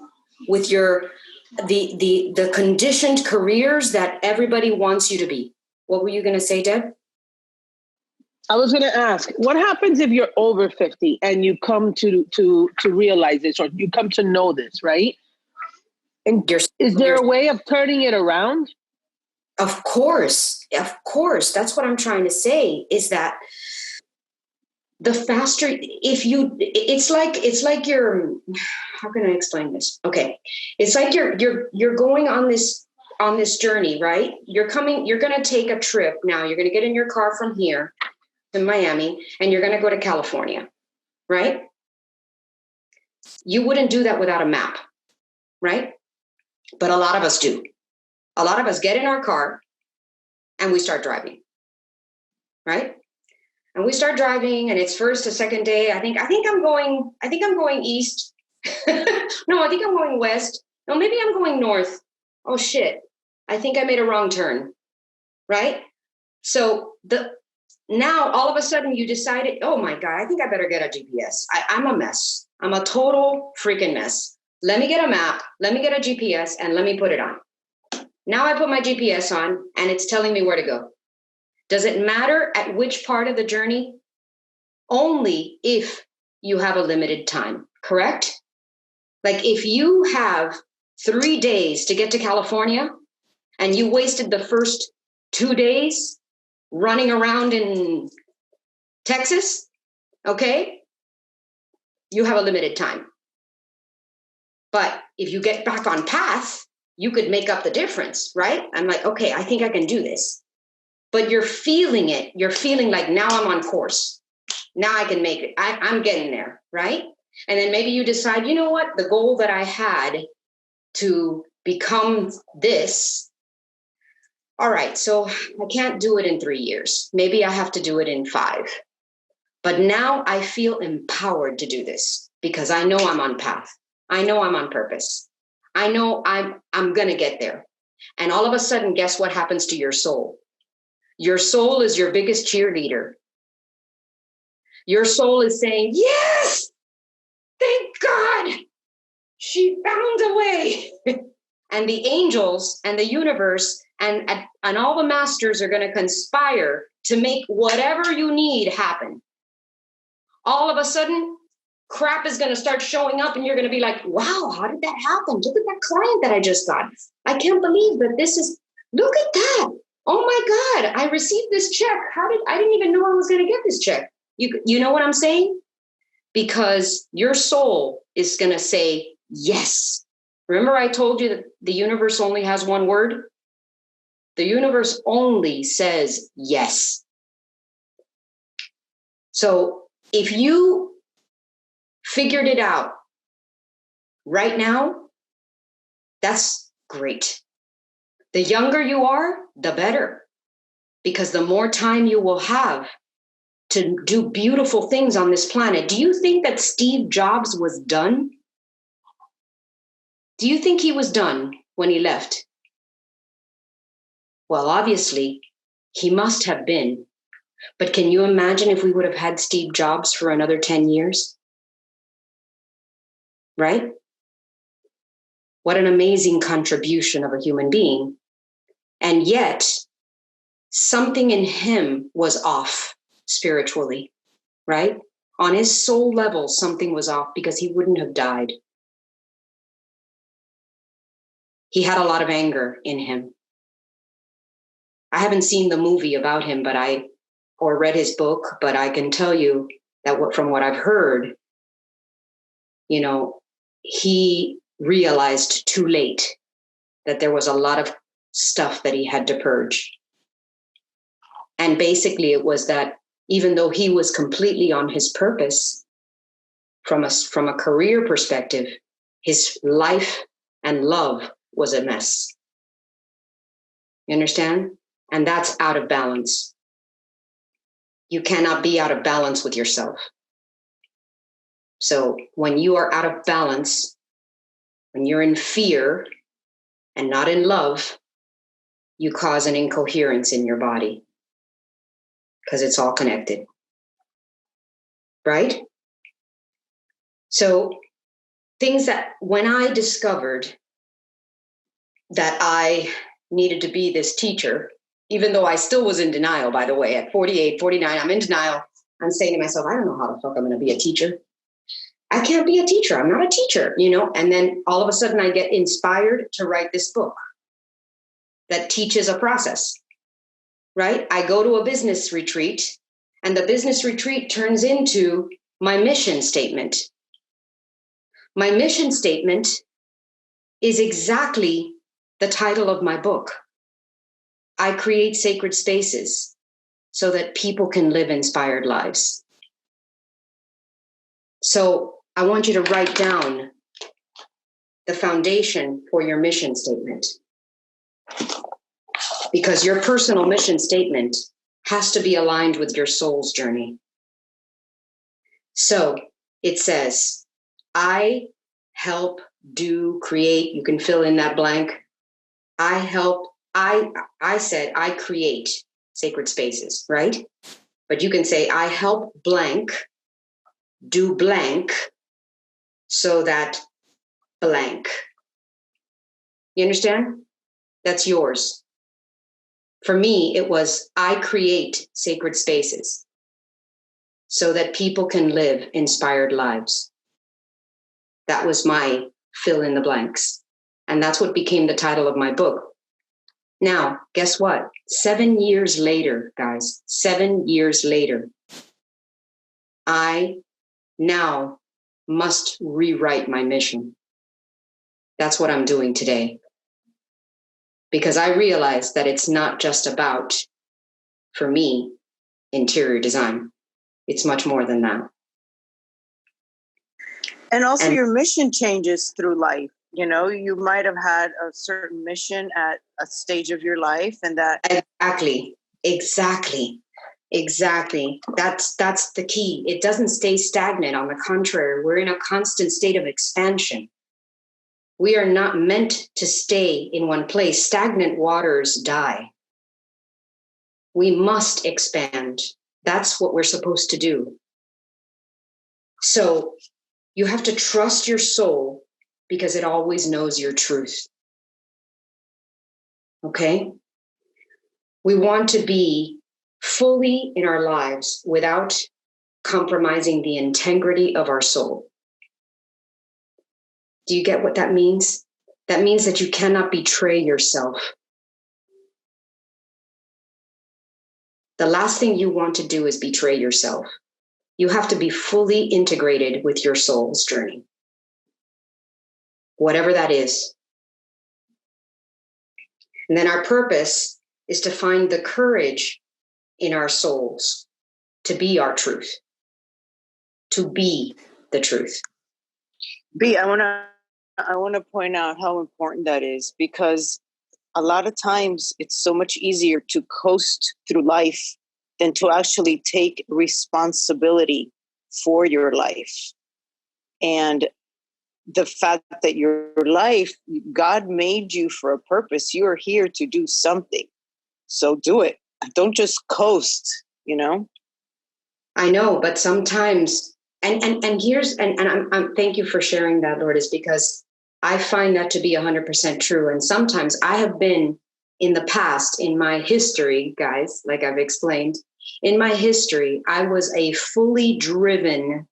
with the conditioned careers that everybody wants you to be. What were you going to say, Deb? I was going to ask, what happens if you're over 50 and you come to realize this, or you come to know this, right? And is there a way of turning it around? Of course. That's what I'm trying to say, is that the faster, it's like you're, how can I explain this? Okay. It's like you're going on this journey, right? You're going to take a trip now. You're going to get in your car from here to Miami and you're going to go to California, right? You wouldn't do that without a map, right? but a lot of us do. A lot of us get in our car and we start driving, right? And we start driving, and it's first or second day. I think I'm going east. No, I think I'm going west. No, maybe I'm going north. Oh shit. I think I made a wrong turn. Right? So now all of a sudden you decided, oh my God, I think I better get a GPS. I'm a mess. I'm a total freaking mess. Let me get a map. Let me get a GPS and let me put it on. Now I put my GPS on and it's telling me where to go. Does it matter at which part of the journey? Only if you have a limited time, correct? Like if you have 3 days to get to California and you wasted the first 2 days running around in Texas, okay, you have a limited time. But if you get back on path, you could make up the difference, right? I'm like, okay, I think I can do this. But you're feeling it. You're feeling like now I'm on course. Now I can make it. I'm getting there, right? And then maybe you decide, you know what? The goal that I had to become this, all right, so I can't do it in 3 years. Maybe I have to do it in 5. But now I feel empowered to do this because I know I'm on path. I know I'm on purpose. I know I'm going to get there. And all of a sudden, guess what happens to your soul? Your soul is your biggest cheerleader. Your soul is saying, yes, thank God, she found a way. And the angels and the universe and all the masters are going to conspire to make whatever you need happen. All of a sudden, crap is going to start showing up and you're going to be like, wow, how did that happen? Look at that client that I just got. I can't believe that this is, look at that. Oh my God, I received this check. I didn't even know I was going to get this check. You know what I'm saying? Because your soul is going to say yes. Remember I told you that the universe only has one word? The universe only says yes. So if you figured it out right now, that's great. The younger you are, the better, because the more time you will have to do beautiful things on this planet. Do you think that Steve Jobs was done? Do you think he was done when he left? Well, obviously, he must have been. But can you imagine if we would have had Steve Jobs for another 10 years? Right? What an amazing contribution of a human being. And yet, something in him was off spiritually, right? On his soul level, something was off because he wouldn't have died. He had a lot of anger in him. I haven't seen the movie about him, or read his book, but I can tell you that from what I've heard, he realized too late that there was a lot of stuff that he had to purge. And basically it was that even though he was completely on his purpose from a career perspective, his life and love was a mess. You understand? And that's out of balance. You cannot be out of balance with yourself. So when you are out of balance, when you're in fear and not in love, you cause an incoherence in your body because it's all connected. Right? So things that when I discovered that I needed to be this teacher, even though I still was in denial, by the way, at 48, 49, I'm in denial. I'm saying to myself, I don't know how the fuck I'm going to be a teacher. I can't be a teacher. I'm not a teacher, And then all of a sudden I get inspired to write this book that teaches a process, right? I go to a business retreat and the business retreat turns into my mission statement. My mission statement is exactly the title of my book. I create sacred spaces so that people can live inspired lives. So I want you to write down the foundation for your mission statement. Because your personal mission statement has to be aligned with your soul's journey. So it says, I help, do, create. You can fill in that blank. I said, I create sacred spaces, right? But you can say, I help blank, do blank, so that blank. You understand? That's yours. For me, it was, I create sacred spaces so that people can live inspired lives. That was my fill in the blanks. And that's what became the title of my book. Now, guess what? 7 years later, guys, 7 years later, I now must rewrite my mission. That's what I'm doing today. Because I realized that it's not just about, for me, interior design. It's much more than that. And also your mission changes through life. You know, you might have had a certain mission at a stage of your life, and that Exactly. That's the key. It doesn't stay stagnant. On the contrary, we're in a constant state of expansion. We are not meant to stay in one place. Stagnant waters die. We must expand. That's what we're supposed to do. So you have to trust your soul because it always knows your truth. Okay? We want to be fully in our lives without compromising the integrity of our soul. Do you get what that means? That means that you cannot betray yourself. The last thing you want to do is betray yourself. You have to be fully integrated with your soul's journey, whatever that is. And then our purpose is to find the courage in our souls to be our truth, to be the truth. Bea, I want to point out how important that is, because a lot of times it's so much easier to coast through life than to actually take responsibility for your life. And the fact that your life, God made you for a purpose. You are here to do something. So do it. Don't just coast, you know? I know, but sometimes, and I'm thank you for sharing that, Lourdes, because I find that to be 100% true. And sometimes I have been in the past, in my history, guys, like I've explained, in my history, I was a fully driven,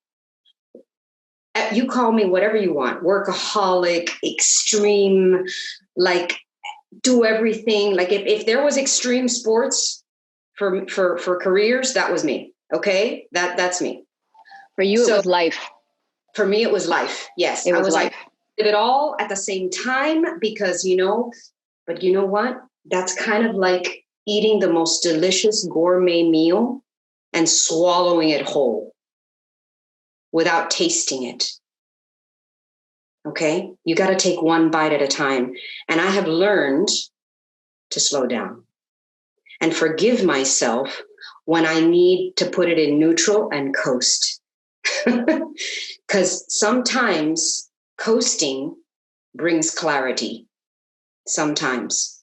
you call me whatever you want, workaholic, extreme, like do everything. Like if there was extreme sports for careers, that was me. Okay. That's me. For you, it was life. For me, it was life. Yes. It was life. Like, did it all at the same time because, but you know what? That's kind of like eating the most delicious gourmet meal and swallowing it whole without tasting it. Okay? You got to take one bite at a time. And I have learned to slow down and forgive myself when I need to put it in neutral and coast. Because sometimes coasting brings clarity. Sometimes.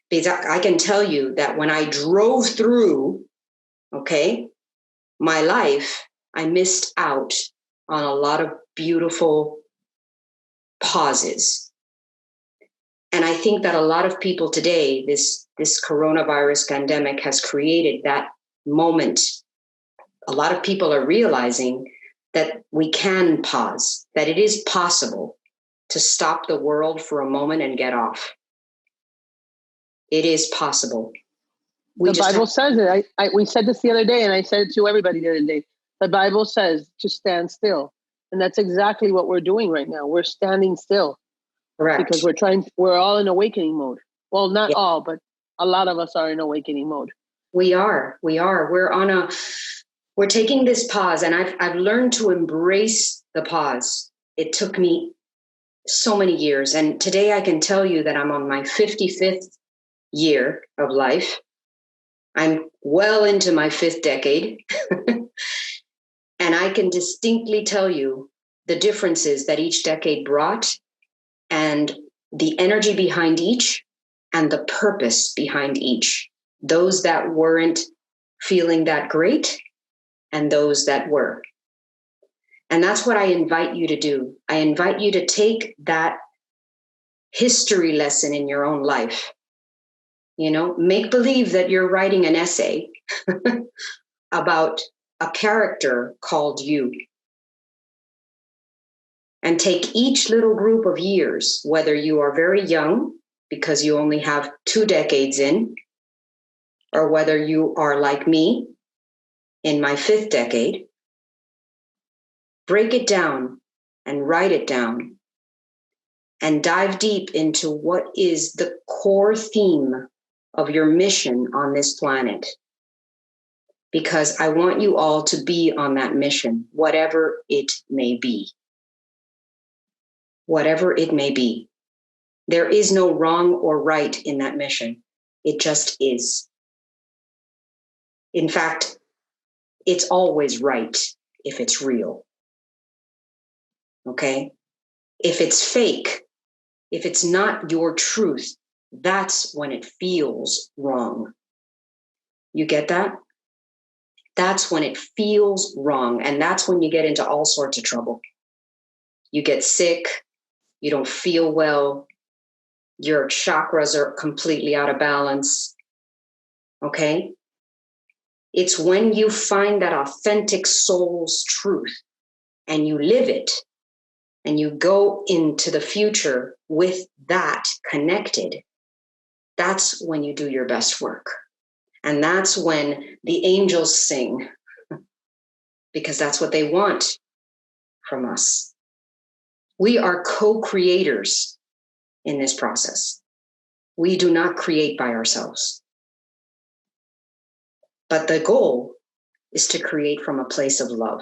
Because I can tell you that when I drove through, okay, my life, I missed out on a lot of beautiful pauses. And I think that a lot of people today, this coronavirus pandemic has created that moment. A lot of people are realizing that we can pause, that it is possible to stop the world for a moment and get off. It is possible. The Bible says it. We said this the other day, and I said it to everybody the other day. The Bible says to stand still. And that's exactly what we're doing right now. We're standing still. Correct. Because we're all in awakening mode. Well, not all, but a lot of us are in awakening mode. We are. We're taking this pause, and I've learned to embrace the pause. It took me so many years. And today I can tell you that I'm on my 55th year of life. I'm well into my 5th decade. And I can distinctly tell you the differences that each decade brought and the energy behind each and the purpose behind each. Those that weren't feeling that great and those that were. And that's what I invite you to do. I invite you to take that history lesson in your own life. You know, make believe that you're writing an essay about a character called you. And take each little group of years, whether you are very young, because you only have 2 decades in, or whether you are like me in my 5th decade, break it down and write it down and dive deep into what is the core theme of your mission on this planet. Because I want you all to be on that mission, whatever it may be. Whatever it may be. There is no wrong or right in that mission. It just is. In fact, it's always right if it's real. Okay? If it's fake, if it's not your truth, that's when it feels wrong. You get that? That's when it feels wrong. And that's when you get into all sorts of trouble. You get sick. You don't feel well. Your chakras are completely out of balance. Okay? It's when you find that authentic soul's truth and you live it and you go into the future with that connected. That's when you do your best work. And that's when the angels sing, because that's what they want from us. We are co-creators in this process. We do not create by ourselves. But the goal is to create from a place of love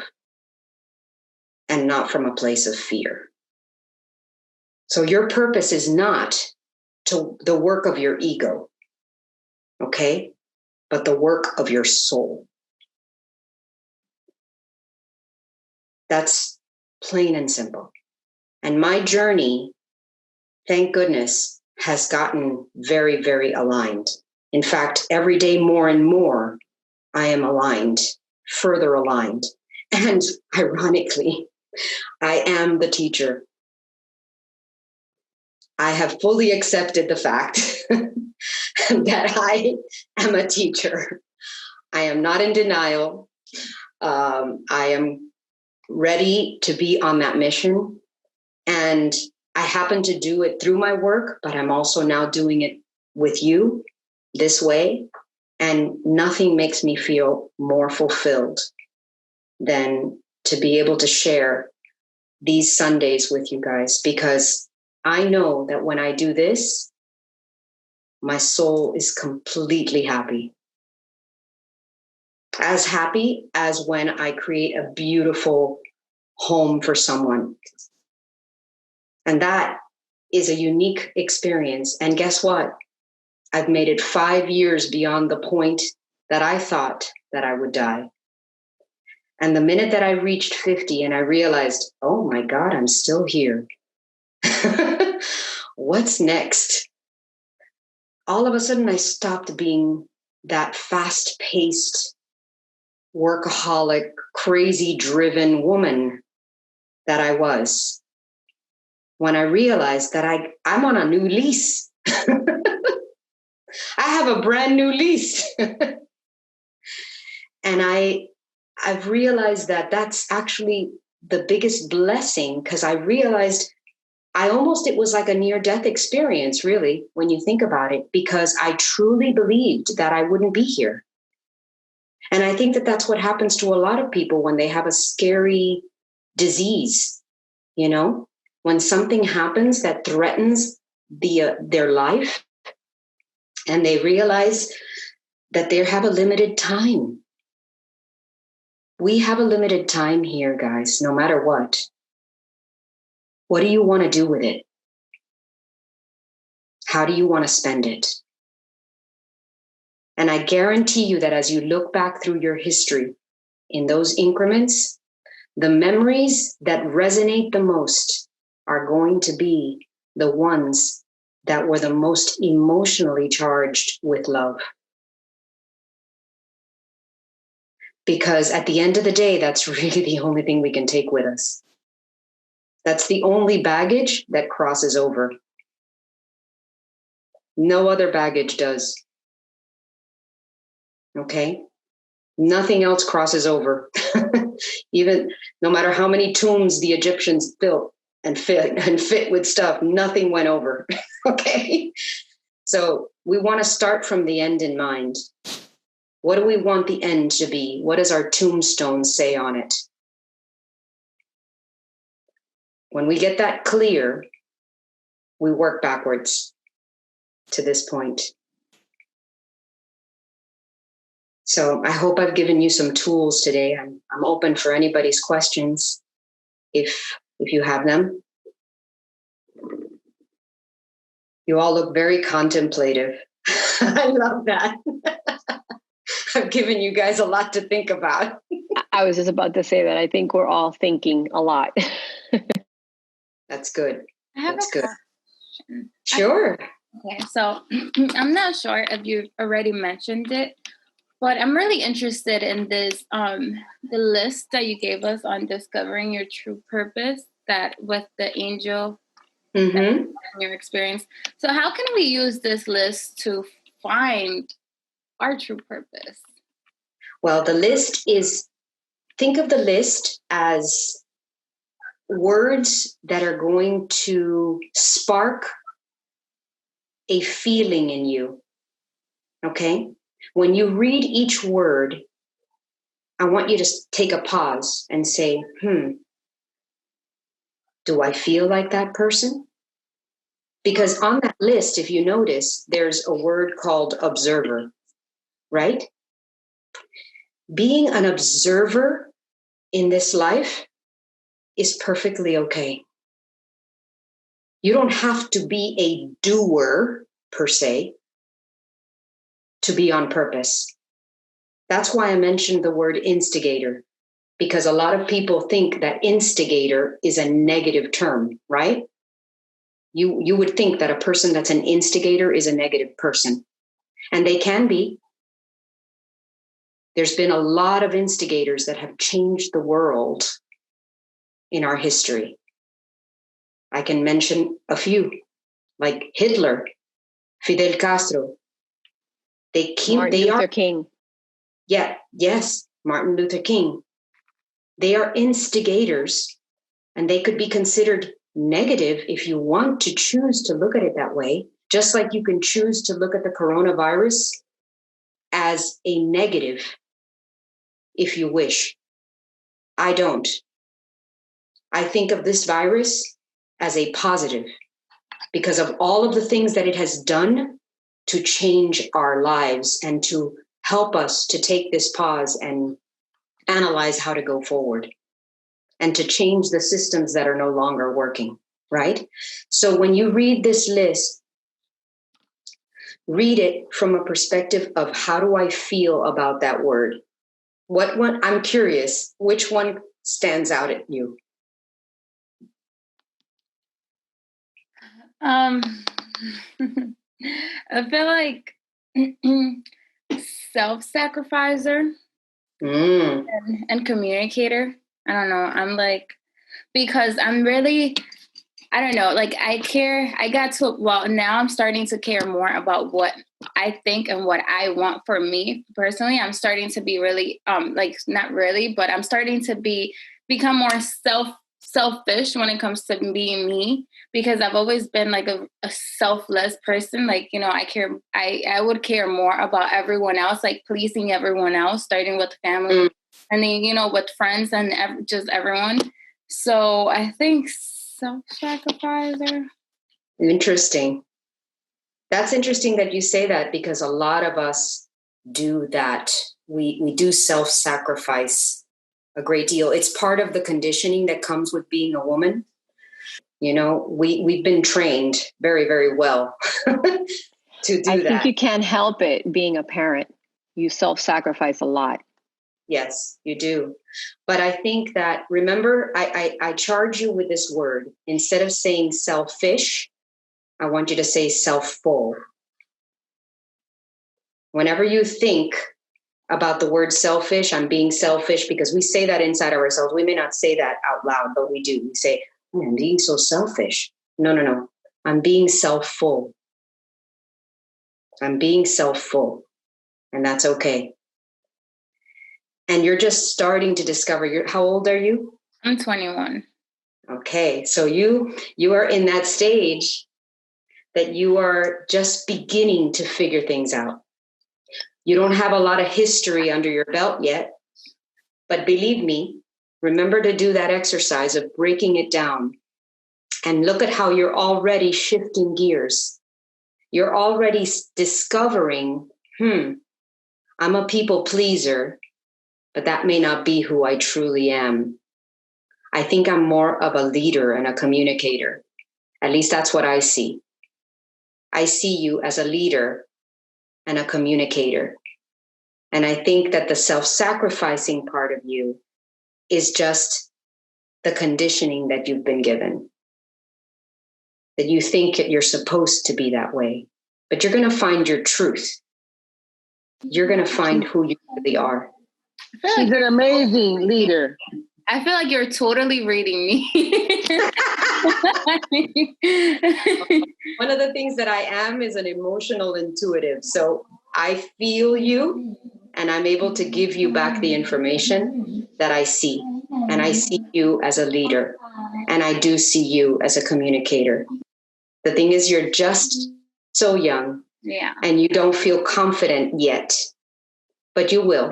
and not from a place of fear. So your purpose is not to the work of your ego, okay? But the work of your soul. That's plain and simple. And my journey, thank goodness, has gotten very, very aligned. In fact, every day more and more, I am aligned, further aligned. And ironically, I am the teacher. I have fully accepted the fact that I am a teacher. I am not in denial. I am ready to be on that mission. And I happen to do it through my work, but I'm also now doing it with you this way. And nothing makes me feel more fulfilled than to be able to share these Sundays with you guys, because I know that when I do this, my soul is completely happy. As happy as when I create a beautiful home for someone. And that is a unique experience. And guess what? I've made it 5 years beyond the point that I thought that I would die. And the minute that I reached 50 and I realized, oh my God, I'm still here. What's next? All of a sudden, I stopped being that fast-paced, workaholic, crazy-driven woman that I was. When I realized that I'm on a new lease. I have a brand new lease. And I've realized that that's actually the biggest blessing, because I realized it was like a near-death experience, really, when you think about it, because I truly believed that I wouldn't be here. And I think that that's what happens to a lot of people when they have a scary disease, you know, when something happens that threatens their life, and they realize that they have a limited time. We have a limited time here, guys, no matter what. What do you want to do with it? How do you want to spend it? And I guarantee you that as you look back through your history in those increments, the memories that resonate the most are going to be the ones that were the most emotionally charged with love. Because at the end of the day, that's really the only thing we can take with us. That's the only baggage that crosses over. No other baggage does. Okay? Nothing else crosses over. Even no matter how many tombs the Egyptians built and fit with stuff, nothing went over. Okay? So we want to start from the end in mind. What do we want the end to be? What does our tombstone say on it? When we get that clear, we work backwards to this point. So I hope I've given you some tools today. I'm open for anybody's questions if you have them. You all look very contemplative. I love that. I've given you guys a lot to think about. I was just about to say that I think we're all thinking a lot. That's good. I have That's a good. question. Sure. Okay, so I'm not sure if you already mentioned it, but I'm really interested in this, the list that you gave us on discovering your true purpose, that with the angel Mm-hmm. your experience. So how can we use this list to find our true purpose? Well, the list is, think of the list as words that are going to spark a feeling in you. Okay? When you read each word, I want you to take a pause and say, do I feel like that person? Because on that list, if you notice, there's a word called observer, right? Being an observer in this life is perfectly okay. You don't have to be a doer per se to be on purpose. That's why I mentioned the word instigator, because a lot of people think that instigator is a negative term, right? You would think that a person that's an instigator is a negative person, and they can be. There's been a lot of instigators that have changed the world in our history. I can mention a few, like Hitler, Fidel Castro. Martin Luther King. Yeah, yes, Martin Luther King. They are instigators, and they could be considered negative if you want to choose to look at it that way, just like you can choose to look at the coronavirus as a negative if you wish. I don't. I think of this virus as a positive because of all of the things that it has done to change our lives and to help us to take this pause and analyze how to go forward and to change the systems that are no longer working, right? So when you read this list, read it from a perspective of how do I feel about that word? What one? I'm curious, which one stands out at you? I feel like self-sacrificer and communicator. I don't know. I'm like, because I'm really, I don't know, like now I'm starting to care more about what I think and what I want for me personally. I'm starting to be really, not really, but I'm starting to become more selfish when it comes to being me, because I've always been like a selfless person. Like, I would care more about everyone else, like pleasing everyone else, starting with family and then, with friends and just everyone. So I think self-sacrificer. Interesting. That's interesting that you say that, because a lot of us do that. We do self-sacrifice a great deal. It's part of the conditioning that comes with being a woman. You know, we've been trained very, very well to do that. I think you can't help it being a parent. You self-sacrifice a lot. Yes, you do. But I think that, remember, I charge you with this word. Instead of saying selfish, I want you to say self-full. Whenever you think about the word selfish, I'm being selfish, because we say that inside of ourselves. We may not say that out loud, but we do. We say, I'm being so selfish. No. I'm being self-full. I'm being self-full. And that's okay. And you're just starting to discover how old are you? I'm 21. Okay. So you are in that stage that you are just beginning to figure things out. You don't have a lot of history under your belt yet, but believe me, remember to do that exercise of breaking it down and look at how you're already shifting gears. You're already discovering, I'm a people pleaser, but that may not be who I truly am. I think I'm more of a leader and a communicator. At least that's what I see. I see you as a leader and a communicator. And I think that the self-sacrificing part of you is just the conditioning that you've been given. That you think you're supposed to be that way. But you're going to find your truth. You're going to find who you really are. She's an amazing leader. I feel like you're totally reading me. One of the things that I am is an emotional intuitive. So I feel you and I'm able to give you back the information that I see. And I see you as a leader. And I do see you as a communicator. The thing is, you're just so young. Yeah. And you don't feel confident yet. But you will.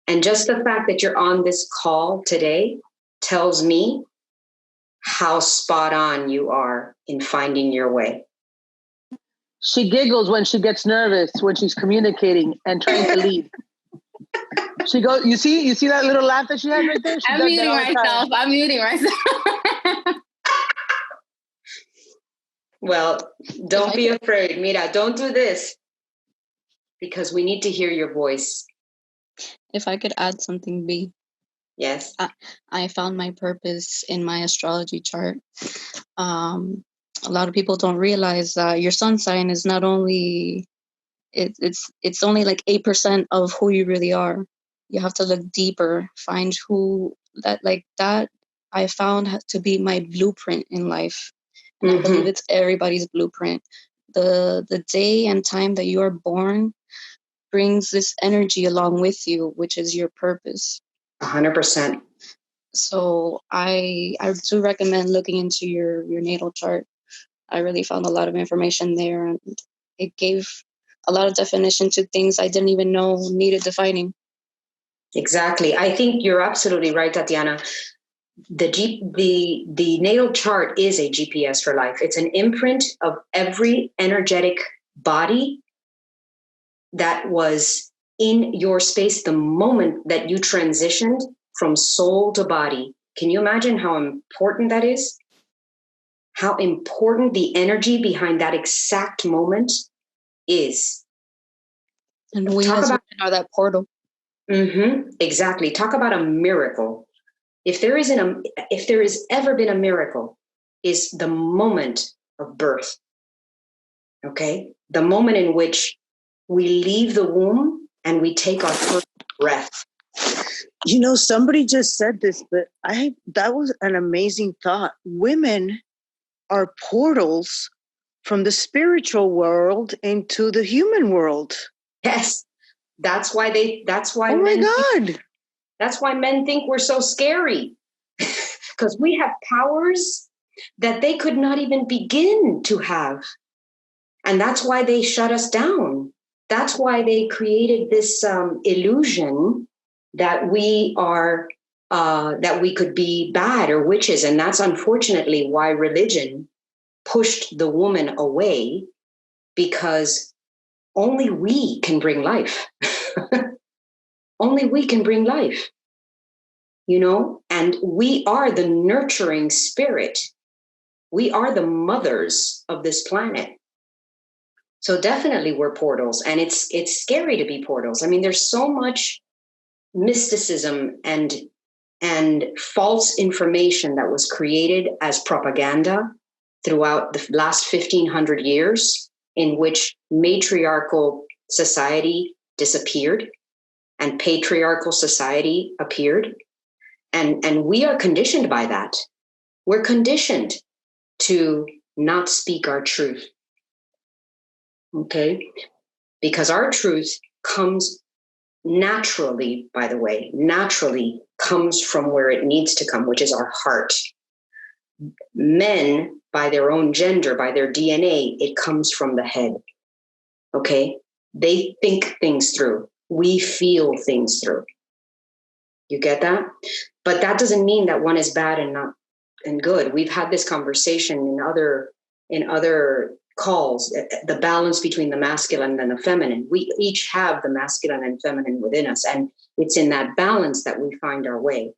And just the fact that you're on this call today tells me how spot on you are in finding your way. She giggles when she gets nervous, when she's communicating and trying to lead. She goes, you see that little laugh that she has right there? I'm muting myself. Well, don't be afraid. Mira, don't do this. Because we need to hear your voice. If I could add something, Bea. Yes. I found my purpose in my astrology chart. A lot of people don't realize that your sun sign is not only, it's only like 8% of who you really are. You have to look deeper, find who that I found to be my blueprint in life. And I believe it's everybody's blueprint. The day and time that you are born brings this energy along with you, which is your purpose. 100%. So I do recommend looking into your natal chart. I really found a lot of information there, and it gave a lot of definition to things I didn't even know needed defining. Exactly. I think you're absolutely right, Tatiana. The natal chart is a GPS for life. It's an imprint of every energetic body that was in your space the moment that you transitioned from soul to body. Can you imagine how important that is? How important the energy behind that exact moment is. And we as women are that portal. Exactly. Talk about a miracle. If there is ever been a miracle, is the moment of birth. Okay? The moment in which we leave the womb and we take our first breath. You know, somebody just said this, but that was an amazing thought. Women are portals from the spiritual world into the human world. Yes. That's why oh my God. That's why men think we're so scary. Because we have powers that they could not even begin to have. And that's why they shut us down. That's why they created this illusion that we are, that we could be bad or witches. And that's unfortunately why religion pushed the woman away, because only we can bring life. Only we can bring life, you know, and we are the nurturing spirit. We are the mothers of this planet. So definitely we're portals, and it's scary to be portals. I mean, there's so much mysticism and false information that was created as propaganda throughout the last 1500 years, in which matriarchal society disappeared and patriarchal society appeared. And we are conditioned by that. We're conditioned to not speak our truth. Okay? Because our truth comes naturally, by the way, naturally comes from where it needs to come, which is our heart. Men, by their own gender, by their DNA, it comes from the head. Okay? They think things through. We feel things through. You get that? But that doesn't mean that one is bad and not and good. We've had this conversation in other calls, the balance between the masculine and the feminine. We each have the masculine and feminine within us, and it's in that balance that we find our way.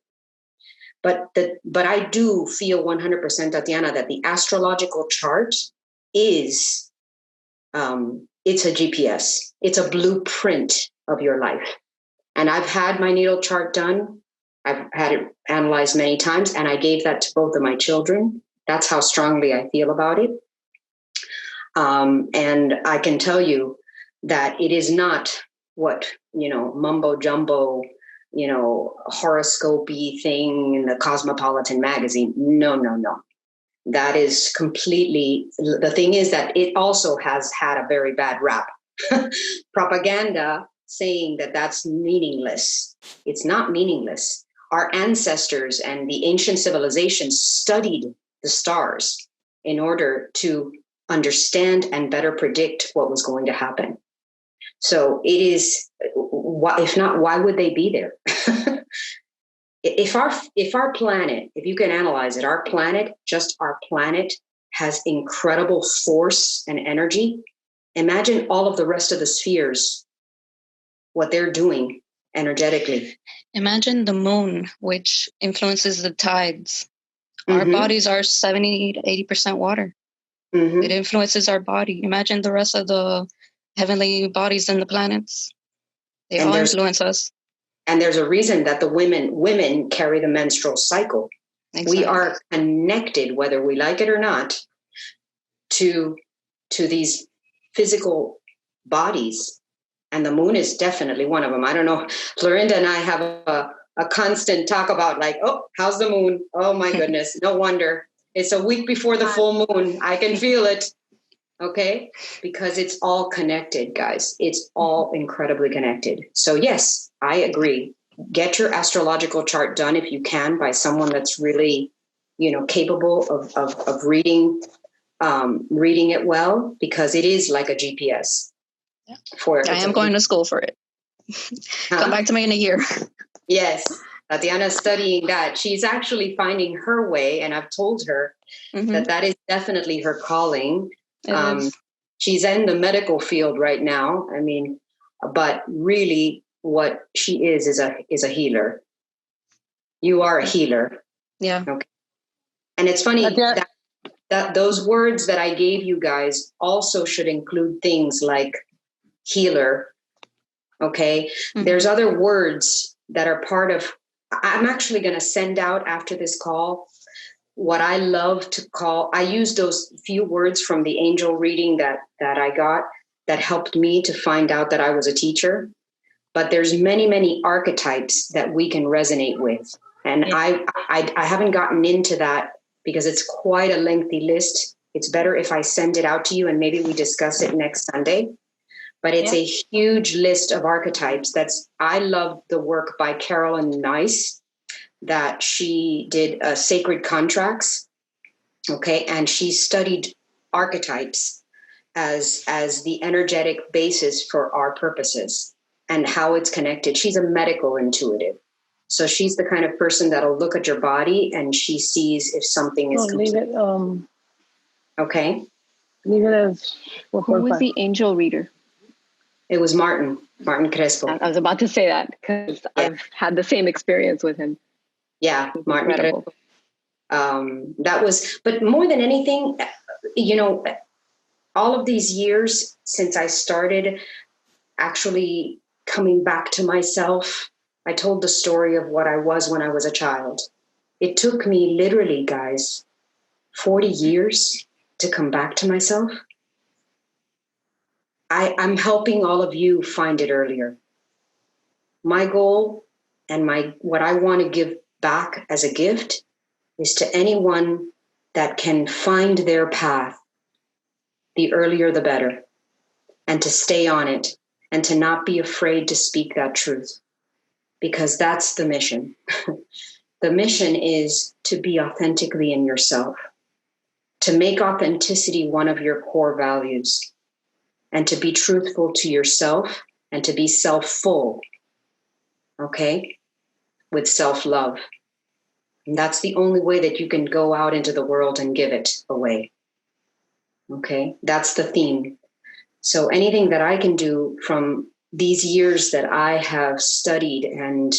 But I do feel 100%, Tatiana, that the astrological chart is it's a GPS. It's a blueprint of your life. And I've had my natal chart done. I've had it analyzed many times, and I gave that to both of my children. That's how strongly I feel about it. And I can tell you that it is not what, mumbo jumbo, horoscopy thing in the Cosmopolitan magazine. No. That is completely, the thing is that it also has had a very bad rap. Propaganda saying that that's meaningless. It's not meaningless. Our ancestors and the ancient civilizations studied the stars in order to understand and better predict what was going to happen. So it is, if not, why would they be there? If our planet, if you can analyze it, our planet has incredible force and energy. Imagine all of the rest of the spheres, what they're doing energetically. Imagine the moon, which influences the tides. Our bodies are 70 to 80% water. Mm-hmm. It influences our body. Imagine the rest of the heavenly bodies and the planets. They all influence us. And there's a reason that the women carry the menstrual cycle. Exactly. We are connected, whether we like it or not, to these physical bodies. And the moon is definitely one of them. I don't know. Florinda and I have a constant talk about how's the moon? Oh my goodness. No wonder. It's a week before the full moon. I can feel it. Okay. Because it's all connected, guys. It's all incredibly connected. So yes, I agree. Get your astrological chart done if you can by someone that's really, capable of reading it well, because it is like a GPS. I am going to school for it. Come back to me in a year. Yes. Tatiana's studying that. She's actually finding her way, and I've told her that is definitely her calling. She's in the medical field right now. I mean, but really what she is a healer. You are a healer. Yeah. Okay. And it's funny that those words that I gave you guys also should include things like healer. Okay. There's other words that are part of, I'm actually going to send out after this call what I love to call, I use those few words from the angel reading that I got that helped me to find out that I was a teacher. But there's many, many archetypes that we can resonate with. And I haven't gotten into that because it's quite a lengthy list. It's better if I send it out to you and maybe we discuss it next Sunday. But it's a huge list of archetypes. I love the work by Carolyn Nice that she did Sacred Contracts. Okay. And she studied archetypes as the energetic basis for our purposes and how it's connected. She's a medical intuitive. So she's the kind of person that'll look at your body and she sees if something is complete. Leave it. Okay. Leave it as. Who was the angel reader? It was Martin Crespo. I was about to say that because I've had the same experience with him. Yeah, Martin. That was, but more than anything, all of these years since I started actually coming back to myself, I told the story of what I was when I was a child. It took me literally, guys, 40 years to come back to myself. I'm helping all of you find it earlier. My goal and what I want to give back as a gift is to anyone that can find their path, the earlier the better, and to stay on it and to not be afraid to speak that truth, because that's the mission. The mission is to be authentically in yourself, to make authenticity one of your core values, and to be truthful to yourself and to be self-full, okay, with self-love. And that's the only way that you can go out into the world and give it away, okay? That's the theme. So anything that I can do from these years that I have studied and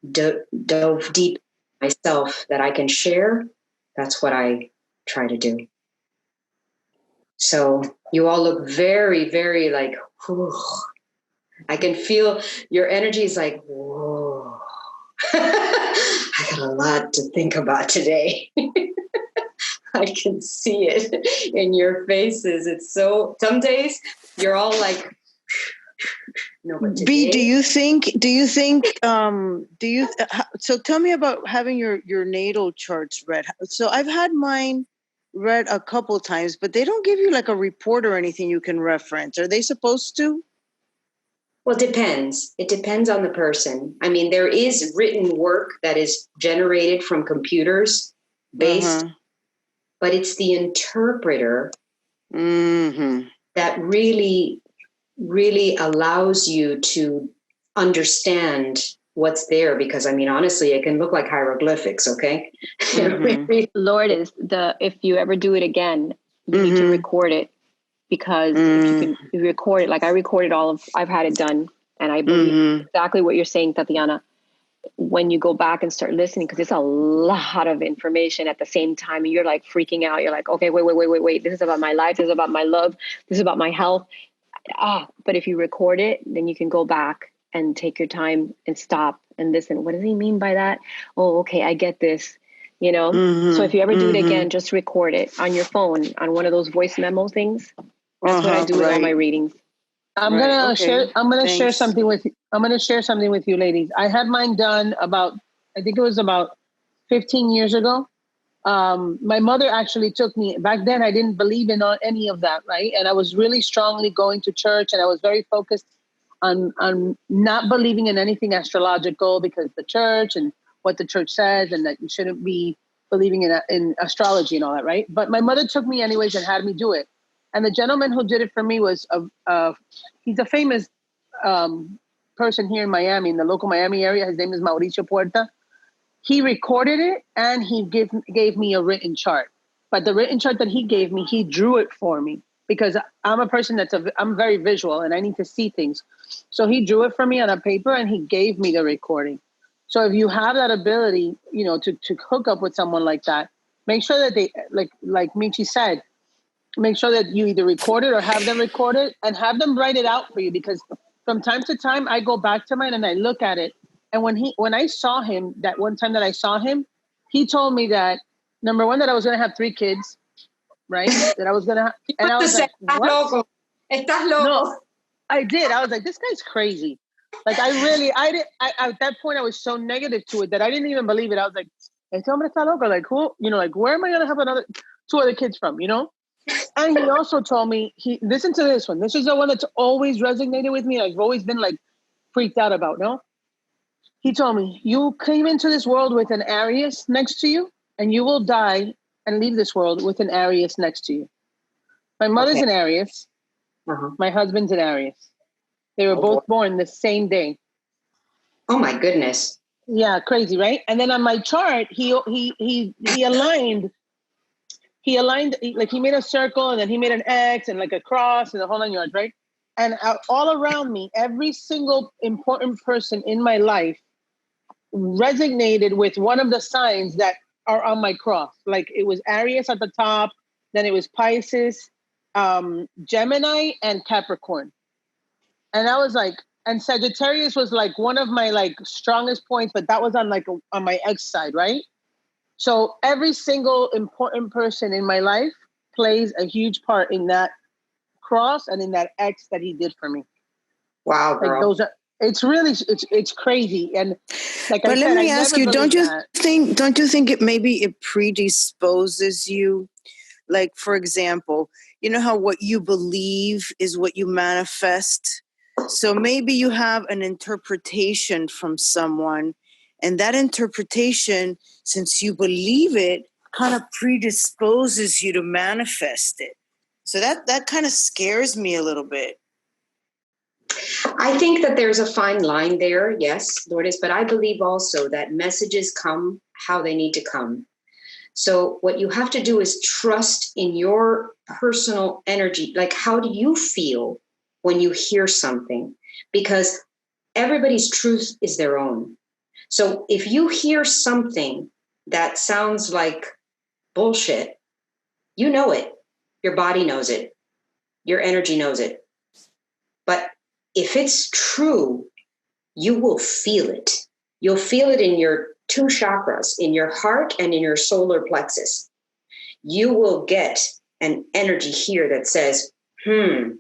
dove deep myself that I can share, that's what I try to do. So you all look very, very like, whew. I can feel your energy is like, whoa. I got a lot to think about today. I can see it in your faces. It's so, some days you're all like, no, but today, Bea, so tell me about having your natal charts read. So I've had mine read a couple times, but they don't give you like a report or anything you can reference. Are they supposed to? Well, it depends. It depends on the person. I mean, there is written work that is generated from computers based, but it's the interpreter that really, really allows you to understand what's there. Because I mean, honestly, it can look like hieroglyphics. Okay. Lord, if you ever do it again, you need to record it, because if you record it, like I recorded I've had it done, and I believe exactly what you're saying, Tatiana. When you go back and start listening, because it's a lot of information at the same time, and you're like freaking out. You're like, okay, wait. This is about my life. This is about my love. This is about my health. But if you record it, then you can go back and take your time and stop and listen. What does he mean by that? Oh, okay, I get this. So if you ever do it again, just record it on your phone, on one of those voice memo things. That's what I do with all my readings. I'm gonna share something with you, ladies. I had mine done I think it was about 15 years ago. My mother actually took me back then. I didn't believe in any of that, right? And I was really strongly going to church, and I was very focused on not believing in anything astrological, because the church and what the church says, and that you shouldn't be believing in astrology and all that, right? But my mother took me anyways and had me do it. And the gentleman who did it for me was he's a famous person here in Miami, in the local Miami area. His name is Mauricio Puerta. He recorded it, and he gave me a written chart. But the written chart that he gave me, he drew it for me, because I'm a person I'm very visual, and I need to see things. So he drew it for me on a paper, and he gave me the recording. So if you have that ability, to hook up with someone like that, make sure that they, like Michi said, make sure that you either record it or have them record it, and have them write it out for you. Because from time to time, I go back to mine and I look at it. And when I saw him, that one time that I saw him, he told me that, number one, that I was going to have 3 kids, right? That I was going to, and I was like, what? Estás loco. No, I did. I was like, this guy's crazy. Like, at that point, I was so negative to it that I didn't even believe it. I was like, este hombre está loco. Like, who, like, where am I going to have 2 other kids from, And he also told me, listen to this one. This is the one that's always resonated with me. I've always been like freaked out about, no? He told me, you came into this world with an Aries next to you, and you will die and leave this world with an Aries next to you. My mother's an Aries. My husband's an Aries. They were both born the same day. Oh my goodness. Yeah, crazy, right? And then on my chart, he aligned. He aligned, like he made a circle, and then he made an X and like a cross and the whole 9 yards, right? And all around me, every single important person in my life resonated with one of the signs that are on my cross. Like it was Aries at the top, then it was Pisces, Gemini, and Capricorn. And I was like, and Sagittarius was like one of my like strongest points, but that was on like on my ex side, right? So every single important person in my life plays a huge part in that cross and in that X that he did for me. Wow, girl. Like those are, it's really, it's crazy. And like but I said, let me ask you, don't you think it predisposes you? Like, for example, you know how what you believe is what you manifest? So maybe you have an interpretation from someone, and that interpretation, since you believe it, kind of predisposes you to manifest it. So that kind of scares me a little bit. I think that there's a fine line there, yes, Lourdes, but I believe also that messages come how they need to come. So what you have to do is trust in your personal energy. Like, how do you feel when you hear something? Because everybody's truth is their own. So if you hear something that sounds like bullshit, you know it. Your body knows it. Your energy knows it. But if it's true, you will feel it. You'll feel it in your 2 chakras, in your heart and in your solar plexus. You will get an energy here that says, I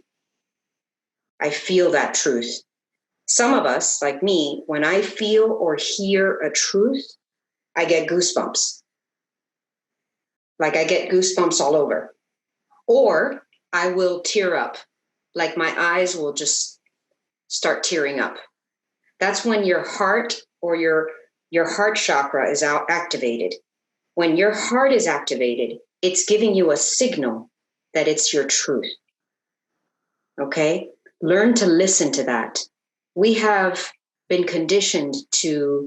feel that truth. Some of us, like me, when I feel or hear a truth, I get goosebumps. Like I get goosebumps all over. Or I will tear up. Like my eyes will just start tearing up. That's when your heart or your heart chakra is activated. When your heart is activated, it's giving you a signal that it's your truth. Okay? Learn to listen to that. We have been conditioned to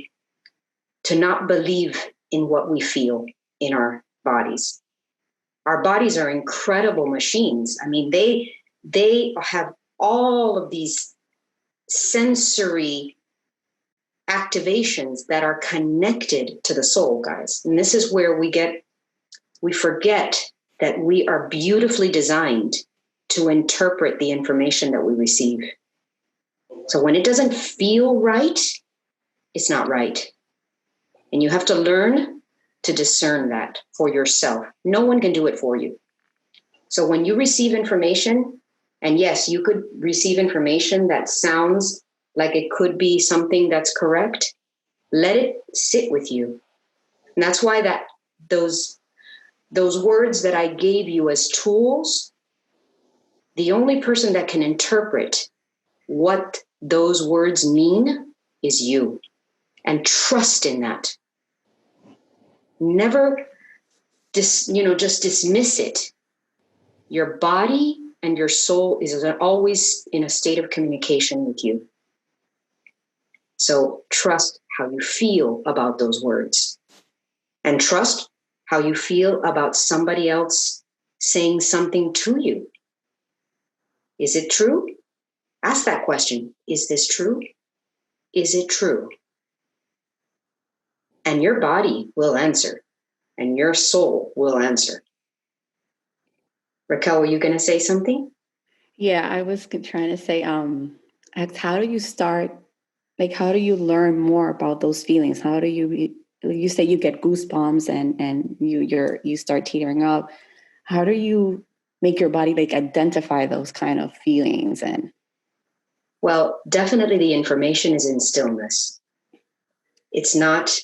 not believe in what we feel in our bodies. Our bodies are incredible machines. I mean, they have all of these sensory activations that are connected to the soul, guys. And this is where we forget that we are beautifully designed to interpret the information that we receive. So when it doesn't feel right, it's not right. And you have to learn to discern that for yourself. No one can do it for you. So when you receive information, and yes, you could receive information that sounds like it could be something that's correct, let it sit with you. And that's why that those words that I gave you as tools, the only person that can interpret what those words mean is you. And trust in that. Never just dismiss it. Your body and your soul is always in a state of communication with you. So trust how you feel about those words. And trust how you feel about somebody else saying something to you. Is it true? Ask that question. Is this true? Is it true? And your body will answer. And your soul will answer. Raquel, were you going to say something? Yeah, I was trying to say, how do you start? Like, how do you learn more about those feelings? How do you say you get goosebumps and you start tearing up? How do you make your body like identify those kind of feelings? And well, definitely the information is in stillness. It's not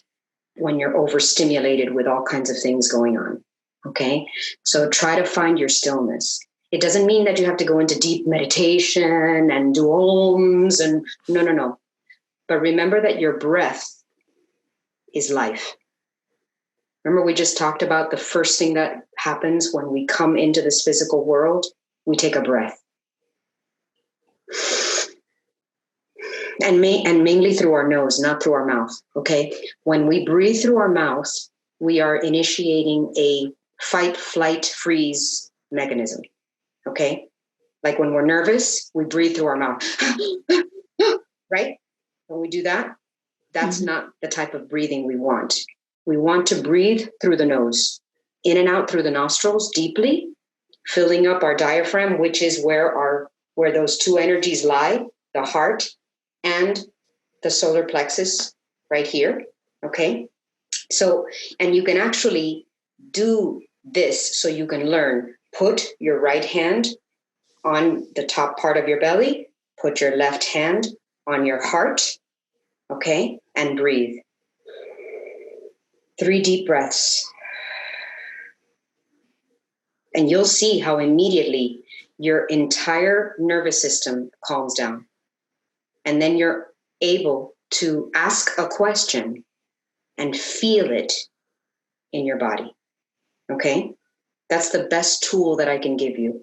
when you're overstimulated with all kinds of things going on. Okay. So try to find your stillness. It doesn't mean that you have to go into deep meditation and do ohms and no. But remember that your breath is life. Remember, we just talked about the first thing that happens when we come into this physical world, we take a breath. And mainly through our nose, not through our mouth. Okay. When we breathe through our mouth, we are initiating a fight, flight, freeze mechanism. Okay. Like when we're nervous, we breathe through our mouth. Right? When we do that, that's not the type of breathing we want. We want to breathe through the nose, in and out through the nostrils deeply, filling up our diaphragm, which is where those two energies lie, the heart and the solar plexus right here. Okay. So, and you can actually do this so you can learn. Put your right hand on the top part of your belly, put your left hand on your heart, okay, and breathe. 3 deep breaths. And you'll see how immediately your entire nervous system calms down. And then you're able to ask a question and feel it in your body. Okay? That's the best tool that I can give you.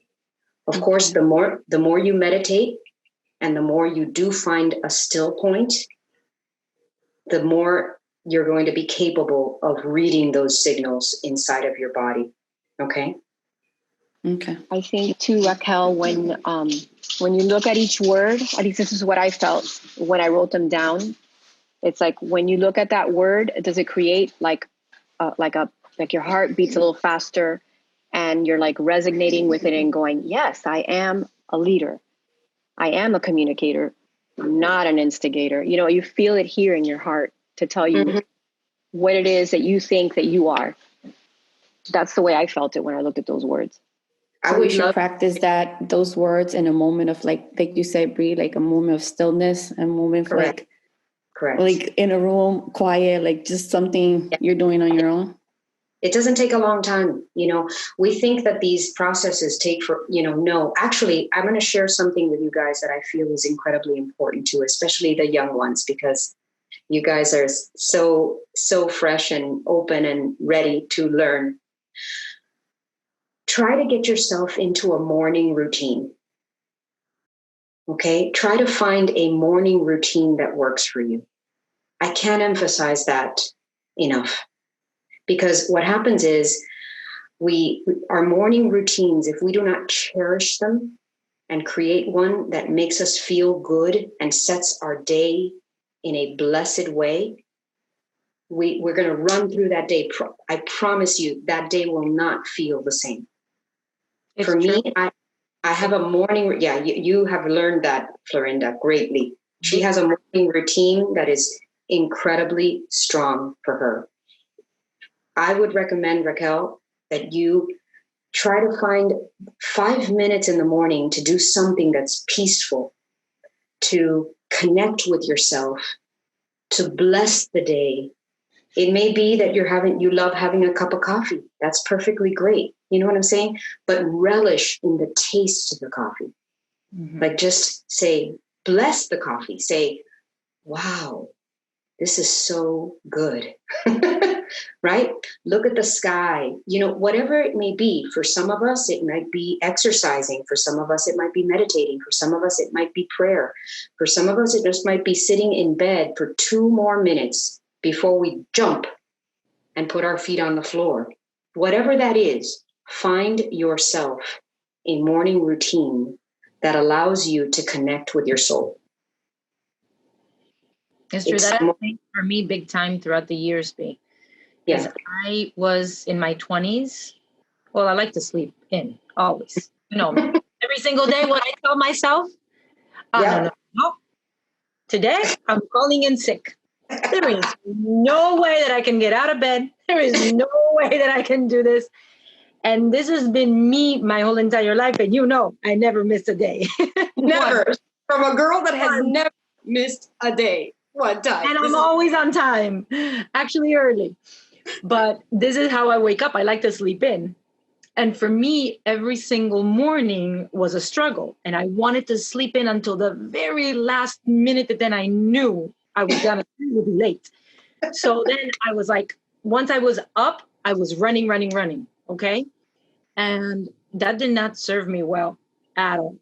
Of course, the more you meditate and the more you do find a still point, the more you're going to be capable of reading those signals inside of your body. Okay? Okay. I think too, Raquel, when you look at each word, at least this is what I felt when I wrote them down. It's like when you look at that word, does it create like your heart beats a little faster and you're like resonating with it and going, yes, I am a leader. I am a communicator, not an instigator. You know, you feel it here in your heart to tell you what it is that you think that you are. That's the way I felt it when I looked at those words. So we should practice those words in a moment of like you said, Bea, like a moment of stillness, a moment of like in a room, quiet, like just something you're doing on your own. It doesn't take a long time. You know, we think that these processes take no, actually, I'm going to share something with you guys that I feel is incredibly important too, especially the young ones, because you guys are so fresh and open and ready to learn. Try to get yourself into a morning routine. Okay? Try to find a morning routine that works for you. I can't emphasize that enough, because what happens is our morning routines, if we do not cherish them and create one that makes us feel good and sets our day in a blessed way, we're going to run through that day. I promise you that day will not feel the same. It's for true. Me, I have a morning. Yeah, you have learned that, Florinda, greatly. She has a morning routine that is incredibly strong for her. I would recommend, Raquel, that you try to find 5 minutes in the morning to do something that's peaceful, to connect with yourself, to bless the day. It may be that you love having a cup of coffee. That's perfectly great. You know what I'm saying? But relish in the taste of the coffee. Mm-hmm. Like just say, bless the coffee. Say, wow, this is so good. Right? Look at the sky. You know, whatever it may be. For some of us, it might be exercising. For some of us, it might be meditating. For some of us, it might be prayer. For some of us, it just might be sitting in bed for 2 more minutes before we jump and put our feet on the floor. Whatever that is, find yourself a morning routine that allows you to connect with your soul. It's true. That I think for me, big time throughout the years, Bea. Because I was in my 20s. Well, I like to sleep in, always. You know, every single day what I tell myself, no. Today, I'm calling in sick. There is no way that I can get out of bed. There is no way that I can do this. And this has been me my whole entire life. And I never missed a day. Never. From a girl that has never missed a day. One time. And I'm always on time. Actually early. But this is how I wake up. I like to sleep in. And for me, every single morning was a struggle. And I wanted to sleep in until the very last minute that then I knew I was going to be late. So then I was like, once I was up, I was running. Okay. And that did not serve me well at all.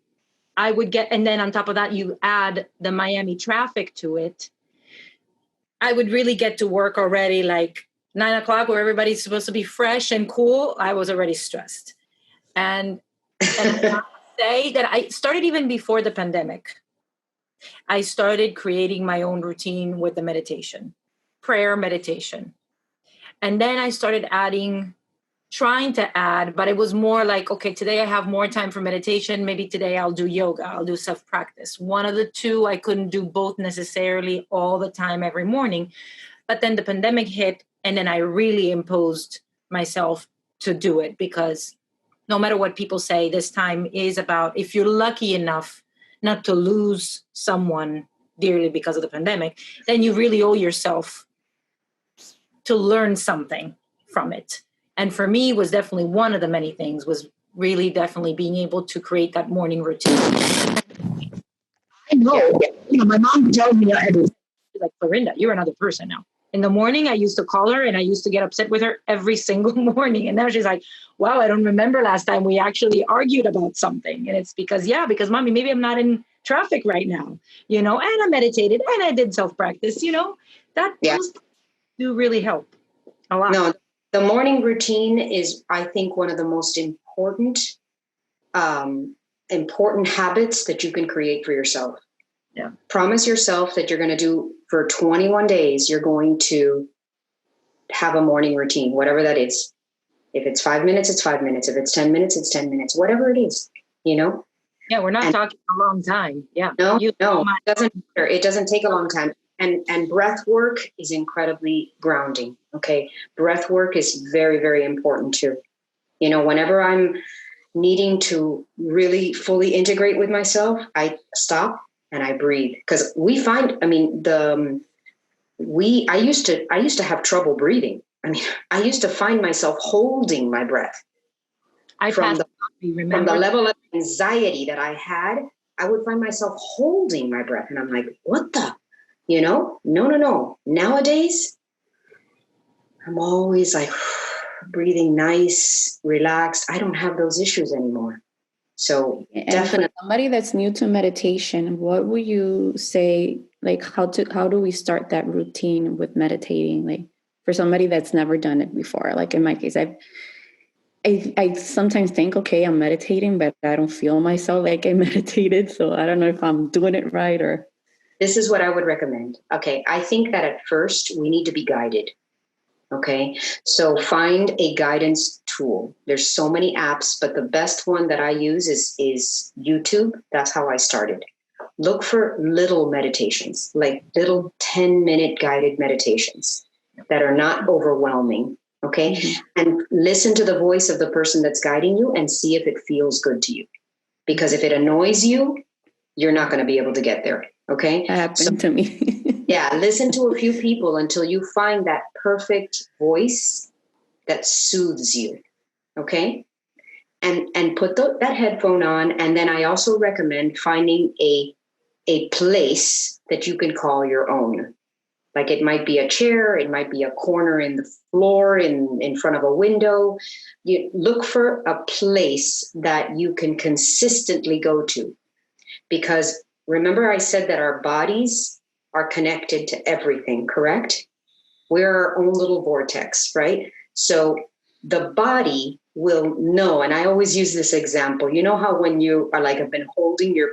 I would get, and then on top of that, you add the Miami traffic to it. I would really get to work already like 9 o'clock where everybody's supposed to be fresh and cool. I was already stressed. And I say that I started even before the pandemic. I started creating my own routine with the meditation, prayer meditation. And then I started trying to add, but it was more like, okay, today I have more time for meditation. Maybe today I'll do yoga. I'll do self-practice. One of the two, I couldn't do both necessarily all the time every morning. But then the pandemic hit, and then I really imposed myself to do it, because no matter what people say, this time is about, if you're lucky enough not to lose someone dearly because of the pandemic, then you really owe yourself to learn something from it. And for me, was definitely one of the many things, was really definitely being able to create that morning routine. I know, my mom tells me, she's like, Florinda, you're another person now. In the morning, I used to call her and I used to get upset with her every single morning. And now she's like, wow, I don't remember last time we actually argued about something. And it's because mommy, maybe I'm not in traffic right now, and I meditated and I did self-practice, those do really help a lot. No, the morning routine is, I think, one of the most important habits that you can create for yourself. Yeah. Promise yourself that you're going to do for 21 days, you're going to have a morning routine, whatever that is. If it's 5 minutes, it's 5 minutes. If it's 10 minutes, it's 10 minutes, whatever it is, Yeah, we're not talking a long time. Yeah. No, it doesn't matter. It doesn't take a long time. And breath work is incredibly grounding. Okay. Breath work is very, very important too. Whenever I'm needing to really fully integrate with myself, I stop and I breathe. Because I used to have trouble breathing. I used to find myself holding my breath. From the level of anxiety that I had, I would find myself holding my breath. And I'm like, what the? No. Nowadays, I'm always like breathing nice, relaxed. I don't have those issues anymore. So definitely. For somebody that's new to meditation, what would you say, like how do we start that routine with meditating? Like for somebody that's never done it before, like in my case, I sometimes think, okay, I'm meditating, but I don't feel myself like I meditated. So I don't know if I'm doing it right or. This is what I would recommend. Okay. I think that at first we need to be guided. Okay. So find a guidance tool. There's so many apps, but the best one that I use is YouTube. That's how I started. Look for little meditations, like little 10-minute guided meditations that are not overwhelming. Okay. Mm-hmm. And listen to the voice of the person that's guiding you and see if it feels good to you. Because if it annoys you, you're not going to be able to get there. Okay. That happened to me. Yeah. Listen to a few people until you find that perfect voice that soothes you. Okay. And put that headphone on. And then I also recommend finding a place that you can call your own. Like it might be a chair, it might be a corner in the floor, in front of a window. You look for a place that you can consistently go to. Because remember I said that our bodies are connected to everything, correct? We're our own little vortex, right? So the body will know, and I always use this example. You know how when you are like, have been holding your,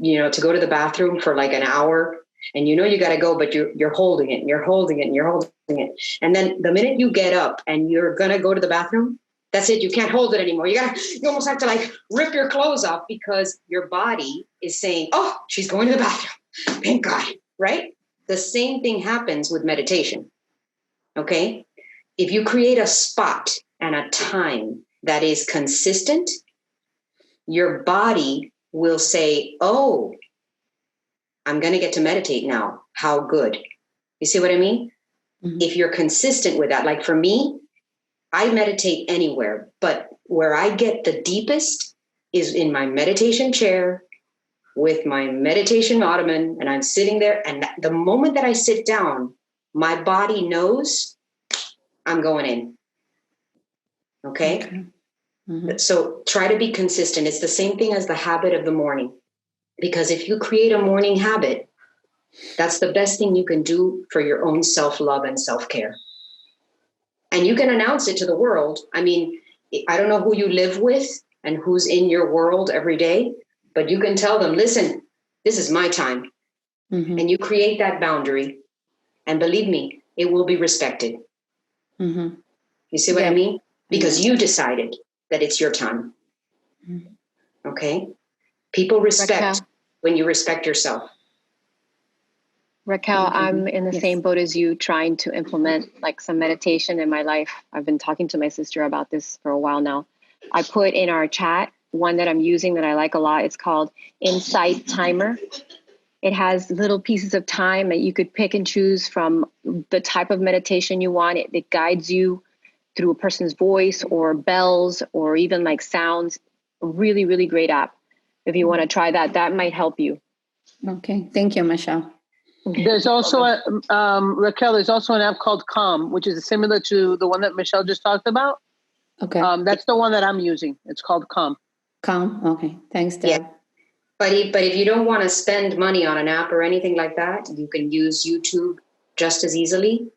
to go to the bathroom for like an hour, and you got to go, but you're holding it and you're holding it and you're holding it. And then the minute you get up and you're going to go to the bathroom, that's it. You can't hold it anymore. You almost have to like rip your clothes off because your body is saying, oh, she's going to the bathroom. Thank God. Right? The same thing happens with meditation. Okay. If you create a spot and a time that is consistent, your body will say, oh, I'm going to get to meditate now. How good. You see what I mean? Mm-hmm. If you're consistent with that, like for me, I meditate anywhere, but where I get the deepest is in my meditation chair with my meditation ottoman, and I'm sitting there. And the moment that I sit down, my body knows I'm going in. Okay? Mm-hmm. So try to be consistent. It's the same thing as the habit of the morning. Because if you create a morning habit, that's the best thing you can do for your own self-love and self-care. And you can announce it to the world. I mean, I don't know who you live with and who's in your world every day, but you can tell them, listen, this is my time. Mm-hmm. And you create that boundary. And believe me, it will be respected. Mm-hmm. You see what I mean? Because you decided that it's your time. Mm-hmm. Okay? People respect when you respect yourself. Raquel, I'm in the same boat as you, trying to implement like some meditation in my life. I've been talking to my sister about this for a while now. I put in our chat one that I'm using that I like a lot. It's called Insight Timer. It has little pieces of time that you could pick and choose from the type of meditation you want. It guides you through a person's voice or bells or even like sounds. A really, really great app. If you want to try that, that might help you. Okay. Thank you, Michelle. There's also Raquel, there's also an app called Calm, which is similar to the one that Michelle just talked about. Okay. That's the one that I'm using. It's called Calm. Calm. Okay. Thanks, Deb. Yeah. But if you don't want to spend money on an app or anything like that, you can use YouTube just as easily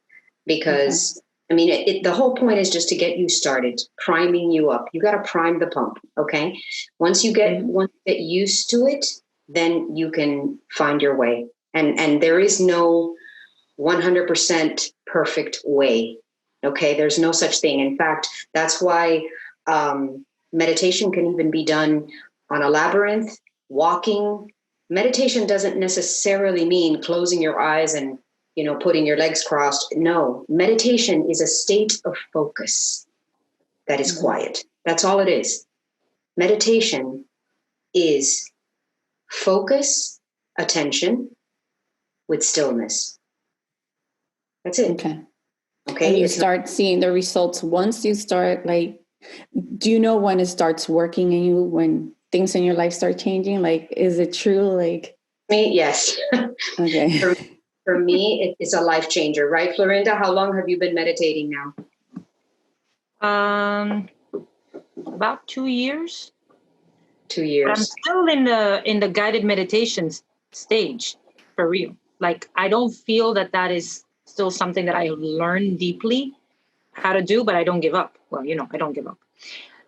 because, I mean, the whole point is just to get you started, priming you up. You got to prime the pump, okay? Once you get used to it, then you can find your way. And there is no 100% perfect way, okay? There's no such thing. In fact, that's why meditation can even be done on a labyrinth, walking. Meditation doesn't necessarily mean closing your eyes and, putting your legs crossed. No, meditation is a state of focus that is quiet. That's all it is. Meditation is focus, attention, with stillness. That's it. Okay. And you start seeing the results once you start, like, do you know when it starts working in you, when things in your life start changing? Like, is it true? Like me? Yes. Okay. For me, it's a life changer, right? Florinda, how long have you been meditating now? About 2 years. 2 years. But I'm still in the guided meditation stage, for real. Like, I don't feel that is still something that I learn deeply how to do, but I don't give up. Well, I don't give up.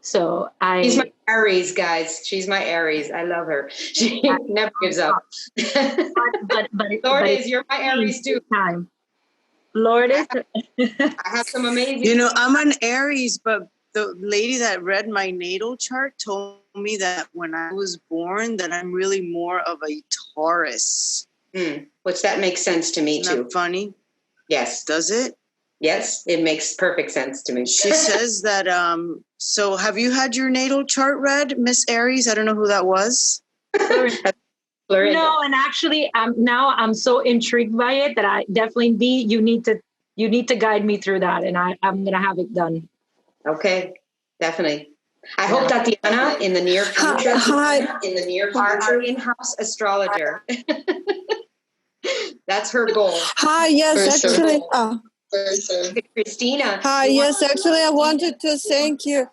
So She's my Aries, guys. She's my Aries. I love her. She never gives up. but Lourdes, you're my Aries too. Time. Lourdes. I have some amazing. I'm an Aries, but the lady that read my natal chart told me that when I was born, that I'm really more of a Taurus. Which that makes sense to me too. Isn't that funny? Yes. Does it? Yes, it makes perfect sense to me. She says that, so have you had your natal chart read, Miss Aries? I don't know who that was. No, and actually I'm so intrigued by it that I definitely you need to guide me through that, and I'm going to have it done. Okay, definitely. I hope Tatiana in the near future, our in-house astrologer. That's her goal. Hi, yes, actually. Christina. Hi, yes, actually, I wanted to thank you,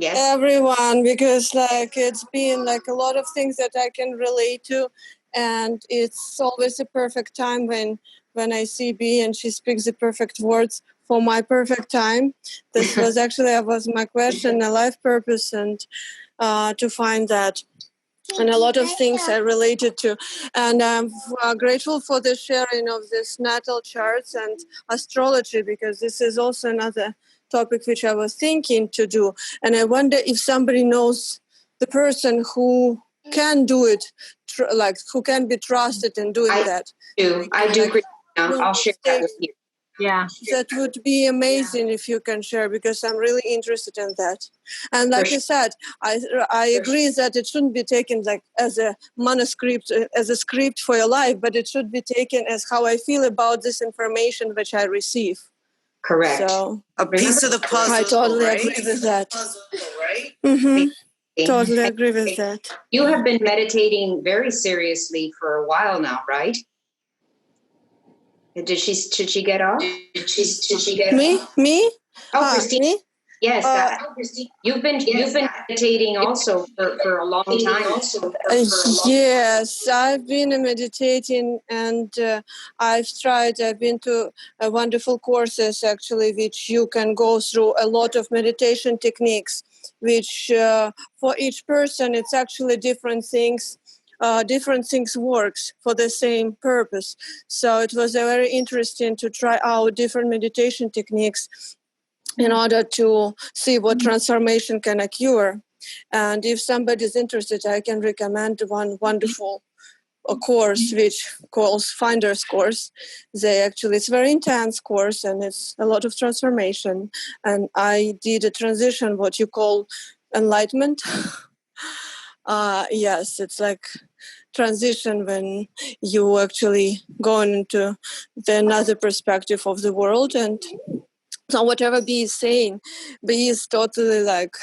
everyone, because it's been a lot of things that I can relate to, and it's always a perfect time when I see Bea and she speaks the perfect words for my perfect time. This was was my question, a life purpose, and to find that. And a lot of things I related to. And I'm grateful for the sharing of this natal charts and astrology, because this is also another topic which I was thinking to do. And I wonder if somebody knows the person who can do it, who can be trusted in doing that. I do. I'll share that with you. Yeah, that would be amazing if you can share, because I'm really interested in that. And like I said, I agree that it shouldn't be taken as a manuscript, as a script for your life, but it should be taken as how I feel about this information which I receive. Correct. So a piece of the puzzle. I totally agree with that. Totally agree with that. You have been meditating very seriously for a while now, right? Should she get off? Me? Oh, Christine. Me? Yes. Christine. You've been meditating also for a long time. Yes, I've been meditating, and I've been to wonderful courses actually, which you can go through a lot of meditation techniques, which for each person it's actually different things. different things works for the same purpose. So it was very interesting to try out different meditation techniques in order to see what transformation can occur. And if somebody is interested, I can recommend one wonderful course which calls Finder's Course. It's a very intense course and it's a lot of transformation. And I did a transition, what you call enlightenment. Yes, it's like transition when you actually go into the another perspective of the world. And so whatever Bea is saying, Bea is totally like,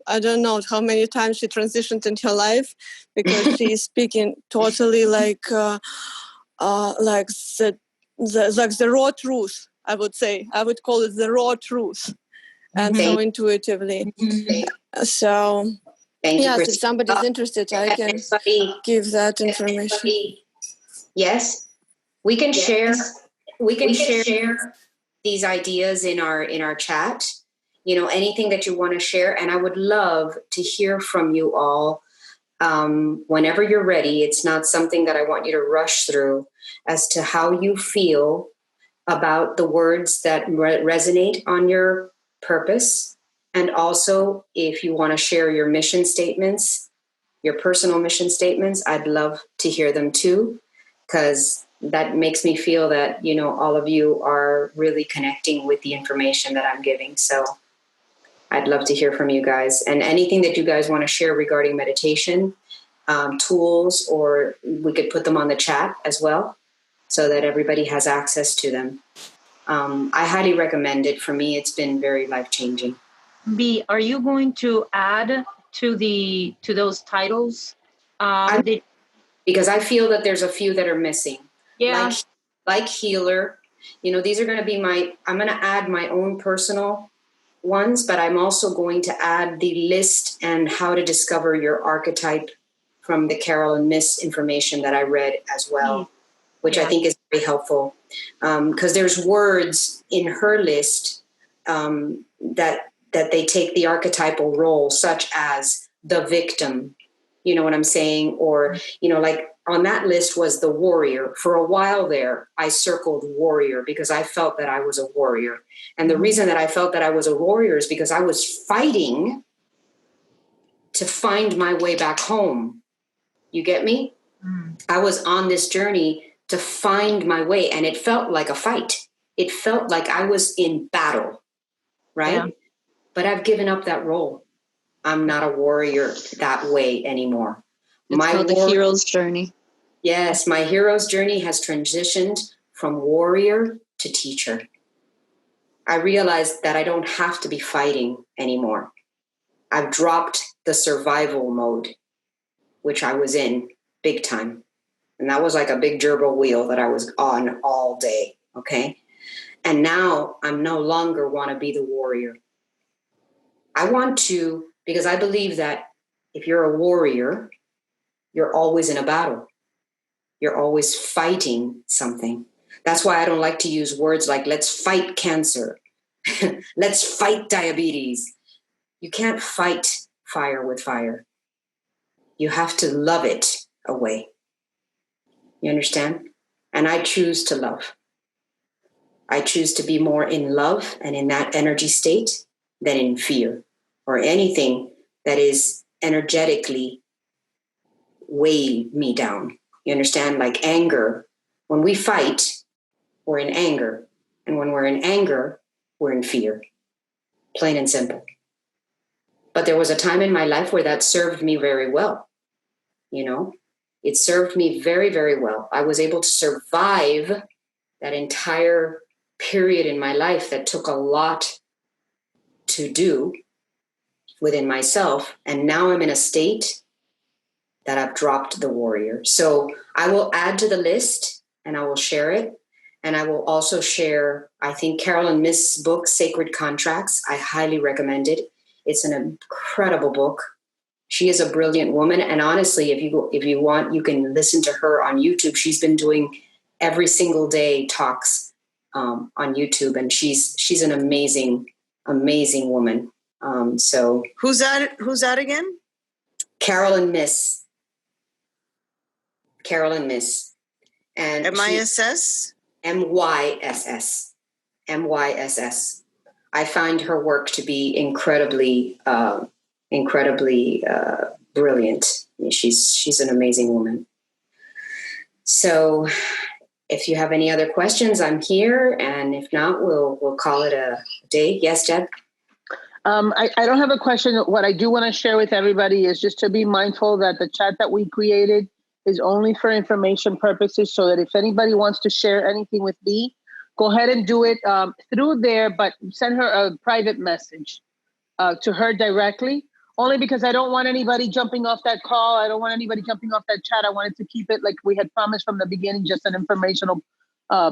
I don't know how many times she transitioned in her life, because she is speaking totally like the raw truth. I would say I would call it the raw truth, and so intuitively. So yes, if somebody's interested, I can give that information. Yes, we can share. We can share these ideas in our chat. You know, anything that you want to share, and I would love to hear from you all whenever you're ready. It's not something that I want you to rush through, as to how you feel about the words that resonate on your purpose. And also, if you want to share your mission statements, your personal mission statements, I'd love to hear them too, because that makes me feel that, you know, all of you are really connecting with the information that I'm giving. So I'd love to hear from you guys, and anything that you guys want to share regarding meditation, tools, or we could put them on the chat as well so that everybody has access to them. I highly recommend it. For me, it's been very life-changing. Bea, are you going to add to those titles? Because I feel that there's a few that are missing. Yeah. Like healer. You know, these are going to be I'm going to add my own personal ones, but I'm also going to add the list and how to discover your archetype from the Carolyn Miss information that I read as well, which I think is very helpful. Because there's words in her list that they take the archetypal role, such as the victim, you know what I'm saying? Or, you know, like on that list was the warrior. For a while there, I circled warrior because I felt that I was a warrior. And the reason that I felt that I was a warrior is because I was fighting to find my way back home. You get me? I was on this journey to find my way, and it felt like a fight. It felt like I was in battle, right? Yeah. But I've given up that role. I'm not a warrior that way anymore. It's called the hero's journey. Yes, my hero's journey has transitioned from warrior to teacher. I realized that I don't have to be fighting anymore. I've dropped the survival mode, which I was in big time. And that was like a big gerbil wheel that I was on all day, okay? And now I'm no longer want to be the warrior. I want to, because I believe that if you're a warrior, you're always in a battle. You're always fighting something. That's why I don't like to use words like, let's fight cancer. Let's fight diabetes. You can't fight fire with fire. You have to love it away. You understand? And I choose to love. I choose to be more in love and in that energy state than in fear or anything that is energetically weigh me down. You understand? Like anger. When we fight, we're in anger. And when we're in anger, we're in fear. Plain and simple. But there was a time in my life where that served me very well. You know, it served me very, very well. I was able to survive that entire period in my life that took a lot to do within myself. And now I'm in a state that I've dropped the warrior. So I will add to the list and I will share it. And I will also share, I think, Carolyn Miss' book, Sacred Contracts. I highly recommend it. It's an incredible book. She is a brilliant woman. And honestly, if you want, you can listen to her on YouTube. She's been doing every single day talks on YouTube. And she's an amazing, amazing woman. So who's that again? Carolyn Miss. Carolyn Miss. And MISS? MYSS. MYSS. I find her work to be incredibly brilliant. She's an amazing woman. So if you have any other questions, I'm here. And if not, we'll call it a day. Yes, Deb? I don't have a question. What I do want to share with everybody is just to be mindful that the chat that we created is only for information purposes, so that if anybody wants to share anything with me, go ahead and do it through there, but send her a private message to her directly, only because I don't want anybody jumping off that call. I don't want anybody jumping off that chat. I wanted to keep it like we had promised from the beginning, just an informational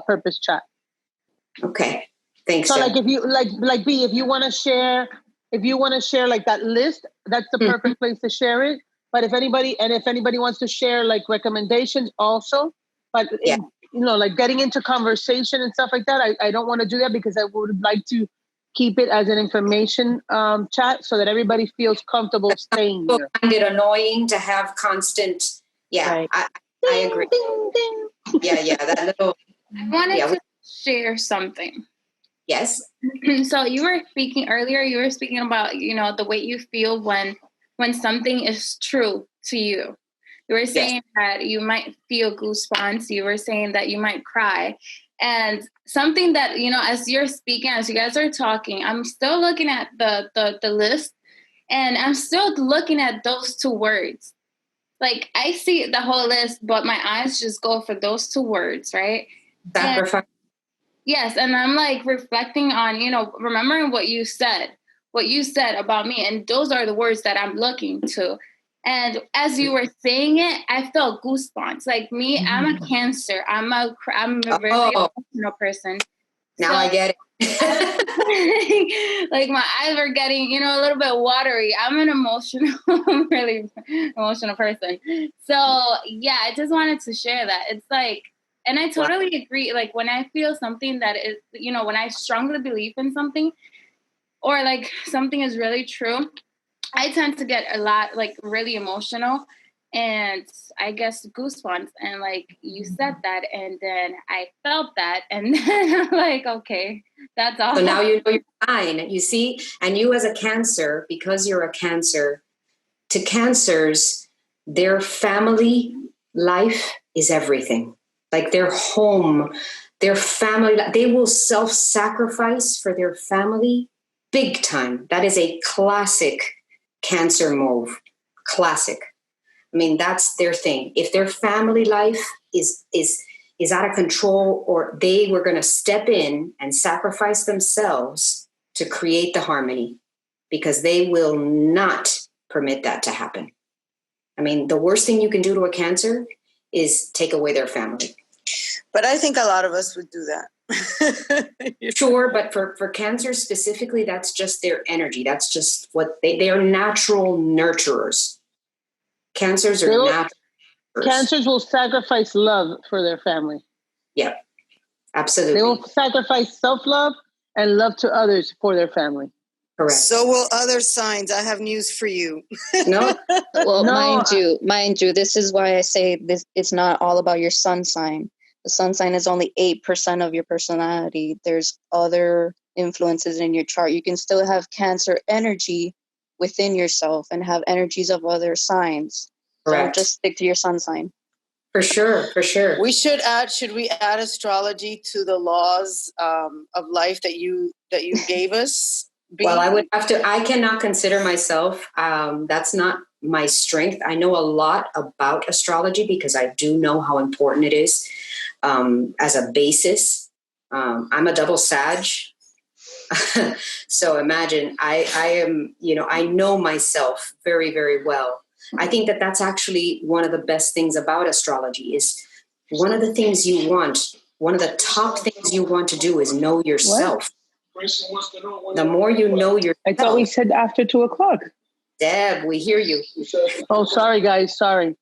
purpose chat. Okay. Thanks. So Deb. like if you like Bea, if you want to share like that list, that's the perfect place to share it. But if anybody wants to share like recommendations also, but like getting into conversation and stuff like that, I don't want to do that, because I would like to keep it as an information chat so that everybody feels comfortable staying there. I find it annoying to have constant. Yeah, right. I agree. Ding, ding. Yeah, that little. I wanted to share something. Yes. So you were speaking earlier. You were speaking about the way you feel when something is true to you. You were saying that you might feel goosebumps. You were saying that you might cry. And something that, as you're speaking, as you guys are talking, I'm still looking at the list, and I'm still looking at those two words. Like, I see the whole list, but my eyes just go for those two words, right? Sacrifice. Yes. And I'm like reflecting on, remembering what you said about me. And those are the words that I'm looking to. And as you were saying it, I felt goosebumps. Like me, I'm a Cancer. I'm a very emotional person. Now I get it. Like my eyes are getting, a little bit watery. I'm an really emotional person. So yeah, I just wanted to share that. It's like, and I totally agree. Like when I feel something that is, when I strongly believe in something, or like something is really true, I tend to get a lot, like really emotional, and I guess goosebumps. And like you said that, and then I felt that, and then I'm like, okay, that's all. So now you know you're fine. You see, and you as a Cancer, because you're a Cancer, to Cancers, their family life is everything. Like their home, their family, they will self-sacrifice for their family big time. That is a classic Cancer move. Classic. I mean, that's their thing. If their family life is out of control, or they were going to step in and sacrifice themselves to create the harmony, because they will not permit that to happen. I mean, the worst thing you can do to a Cancer is take away their family. But I think a lot of us would do that. Sure, but for Cancer specifically, that's just their energy. That's just what they are, natural nurturers. Cancers are natural nurturers. Cancers will sacrifice love for their family. Yeah, absolutely. They will sacrifice self-love and love to others for their family. Correct. So will other signs. I have news for you. No. Well, mind you, this is why I say this. It's not all about your sun sign. The sun sign is only 8% of your personality. There's other influences in your chart. You can still have Cancer energy within yourself and have energies of other signs. Correct. Don't just stick to your sun sign. For sure. Should we add astrology to the laws of life that you gave us? Well, I cannot consider myself, that's not my strength. I know a lot about astrology because I do know how important it is as a basis. I'm a double Sag. So imagine I am, I know myself very, very well. I think that that's actually one of the best things about astrology is one of the things you want, one of the top things you want to do is know yourself. What? The more you know yourself. I thought we said after 2:00. Deb, we hear you. Oh, sorry, guys. Sorry.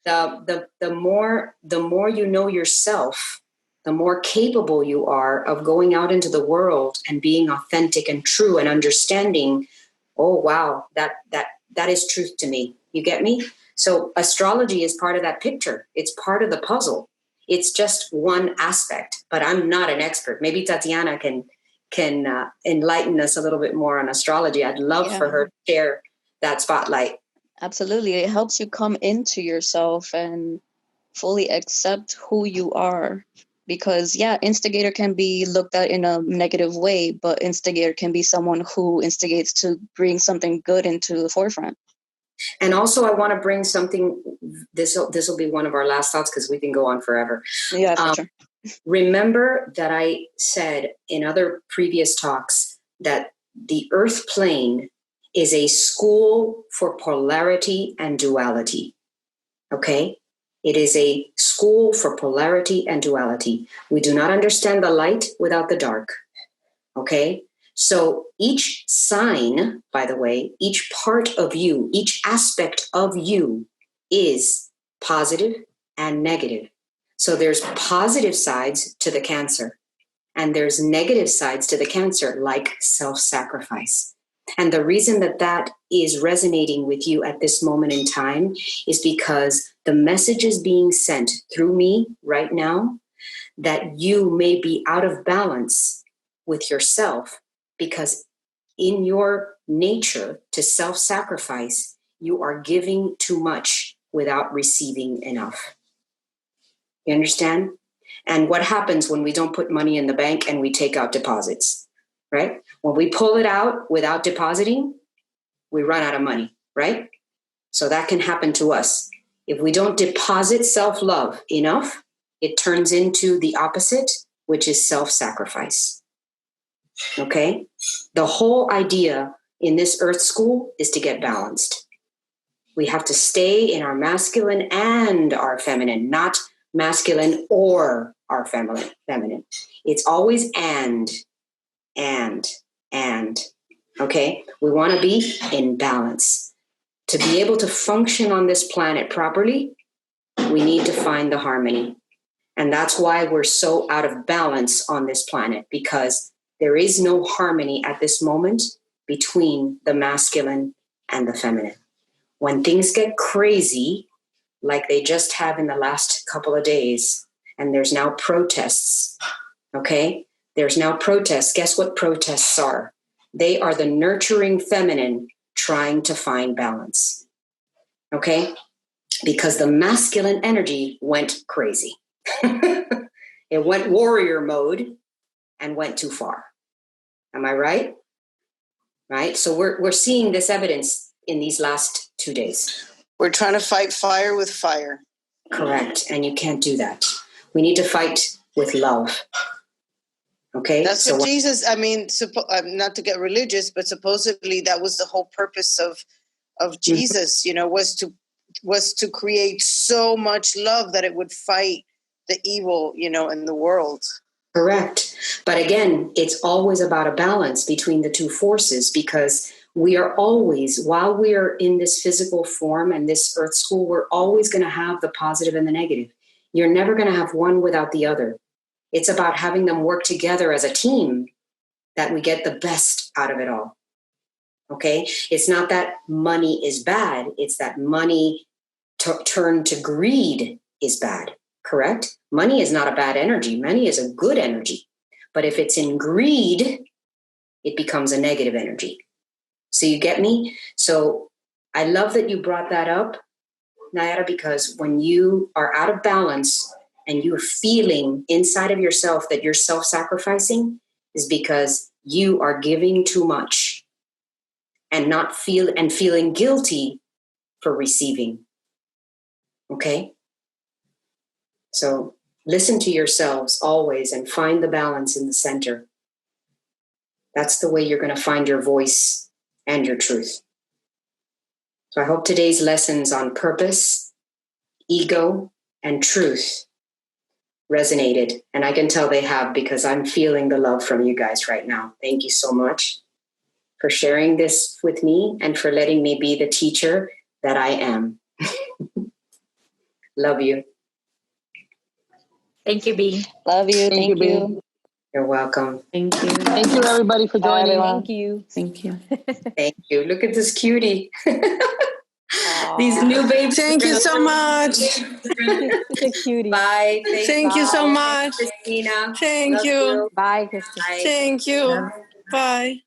The more you know yourself, the more capable you are of going out into the world and being authentic and true and understanding. Oh, wow, that is truth to me. You get me? So astrology is part of that picture. It's part of the puzzle. It's just one aspect, but I'm not an expert. Maybe Tatiana can enlighten us a little bit more on astrology. I'd love for her to share that spotlight. Absolutely. It helps you come into yourself and fully accept who you are. Because, instigator can be looked at in a negative way, but instigator can be someone who instigates to bring something good into the forefront. And also, I want to bring something. This will be one of our last thoughts because we can go on forever. Yeah, for sure. Remember that I said in other previous talks that the Earth plane is a school for polarity and duality. Okay? It is a school for polarity and duality. We do not understand the light without the dark. Okay? So each sign, by the way, each part of you, each aspect of you is positive and negative. So there's positive sides to the Cancer, and there's negative sides to the Cancer, like self-sacrifice. And the reason that is resonating with you at this moment in time is because the message is being sent through me right now that you may be out of balance with yourself, because in your nature to self-sacrifice, you are giving too much without receiving enough. You understand? And what happens when we don't put money in the bank and we take out deposits, right? When we pull it out without depositing, we run out of money, right? So that can happen to us. If we don't deposit self-love enough, it turns into the opposite, which is self-sacrifice. Okay? The whole idea in this Earth school is to get balanced. We have to stay in our masculine and our feminine, not masculine or our feminine. It's always and. Okay? We want to be in balance. To be able to function on this planet properly, we need to find the harmony. And that's why we're so out of balance on this planet, because there is no harmony at this moment between the masculine and the feminine. When things get crazy, like they just have in the last couple of days, and there's now protests, okay? There's now protests. Guess what protests are? They are the nurturing feminine trying to find balance, okay? Because the masculine energy went crazy. It went warrior mode and went too far. Am I right? Right? So we're seeing this evidence in these last 2 days. We're trying to fight fire with fire. Correct. And you can't do that. We need to fight with love. Okay? That's what Jesus, not to get religious, but supposedly that was the whole purpose of Jesus, was to create so much love that it would fight the evil, in the world. Correct. But again, it's always about a balance between the two forces, because we are always, while we are in this physical form and this Earth school, we're always going to have the positive and the negative. You're never going to have one without the other. It's about having them work together as a team that we get the best out of it all. Okay? It's not that money is bad. It's that money turned to greed is bad. Correct? Money is not a bad energy. Money is a good energy. But if it's in greed, it becomes a negative energy. So you get me? So I love that you brought that up, Nayara, because when you are out of balance and you're feeling inside of yourself that you're self-sacrificing, is because you are giving too much and feeling guilty for receiving. Okay? So listen to yourselves always and find the balance in the center. That's the way you're going to find your voice and your truth. So I hope today's lessons on purpose, ego, and truth resonated. And I can tell they have, because I'm feeling the love from you guys right now. Thank you so much for sharing this with me and for letting me be the teacher that I am. Love you. Thank you, Bea. Love you. Thank you. Bea. You're welcome. Thank you. Thank you, everybody, for joining. Thank you. Thank you. Thank you. Look at this cutie. These new babes. Thank you so much. She's a cutie. Bye. Thank you so much. Christina. Thank you. Bye, Christina. Thank you. Bye.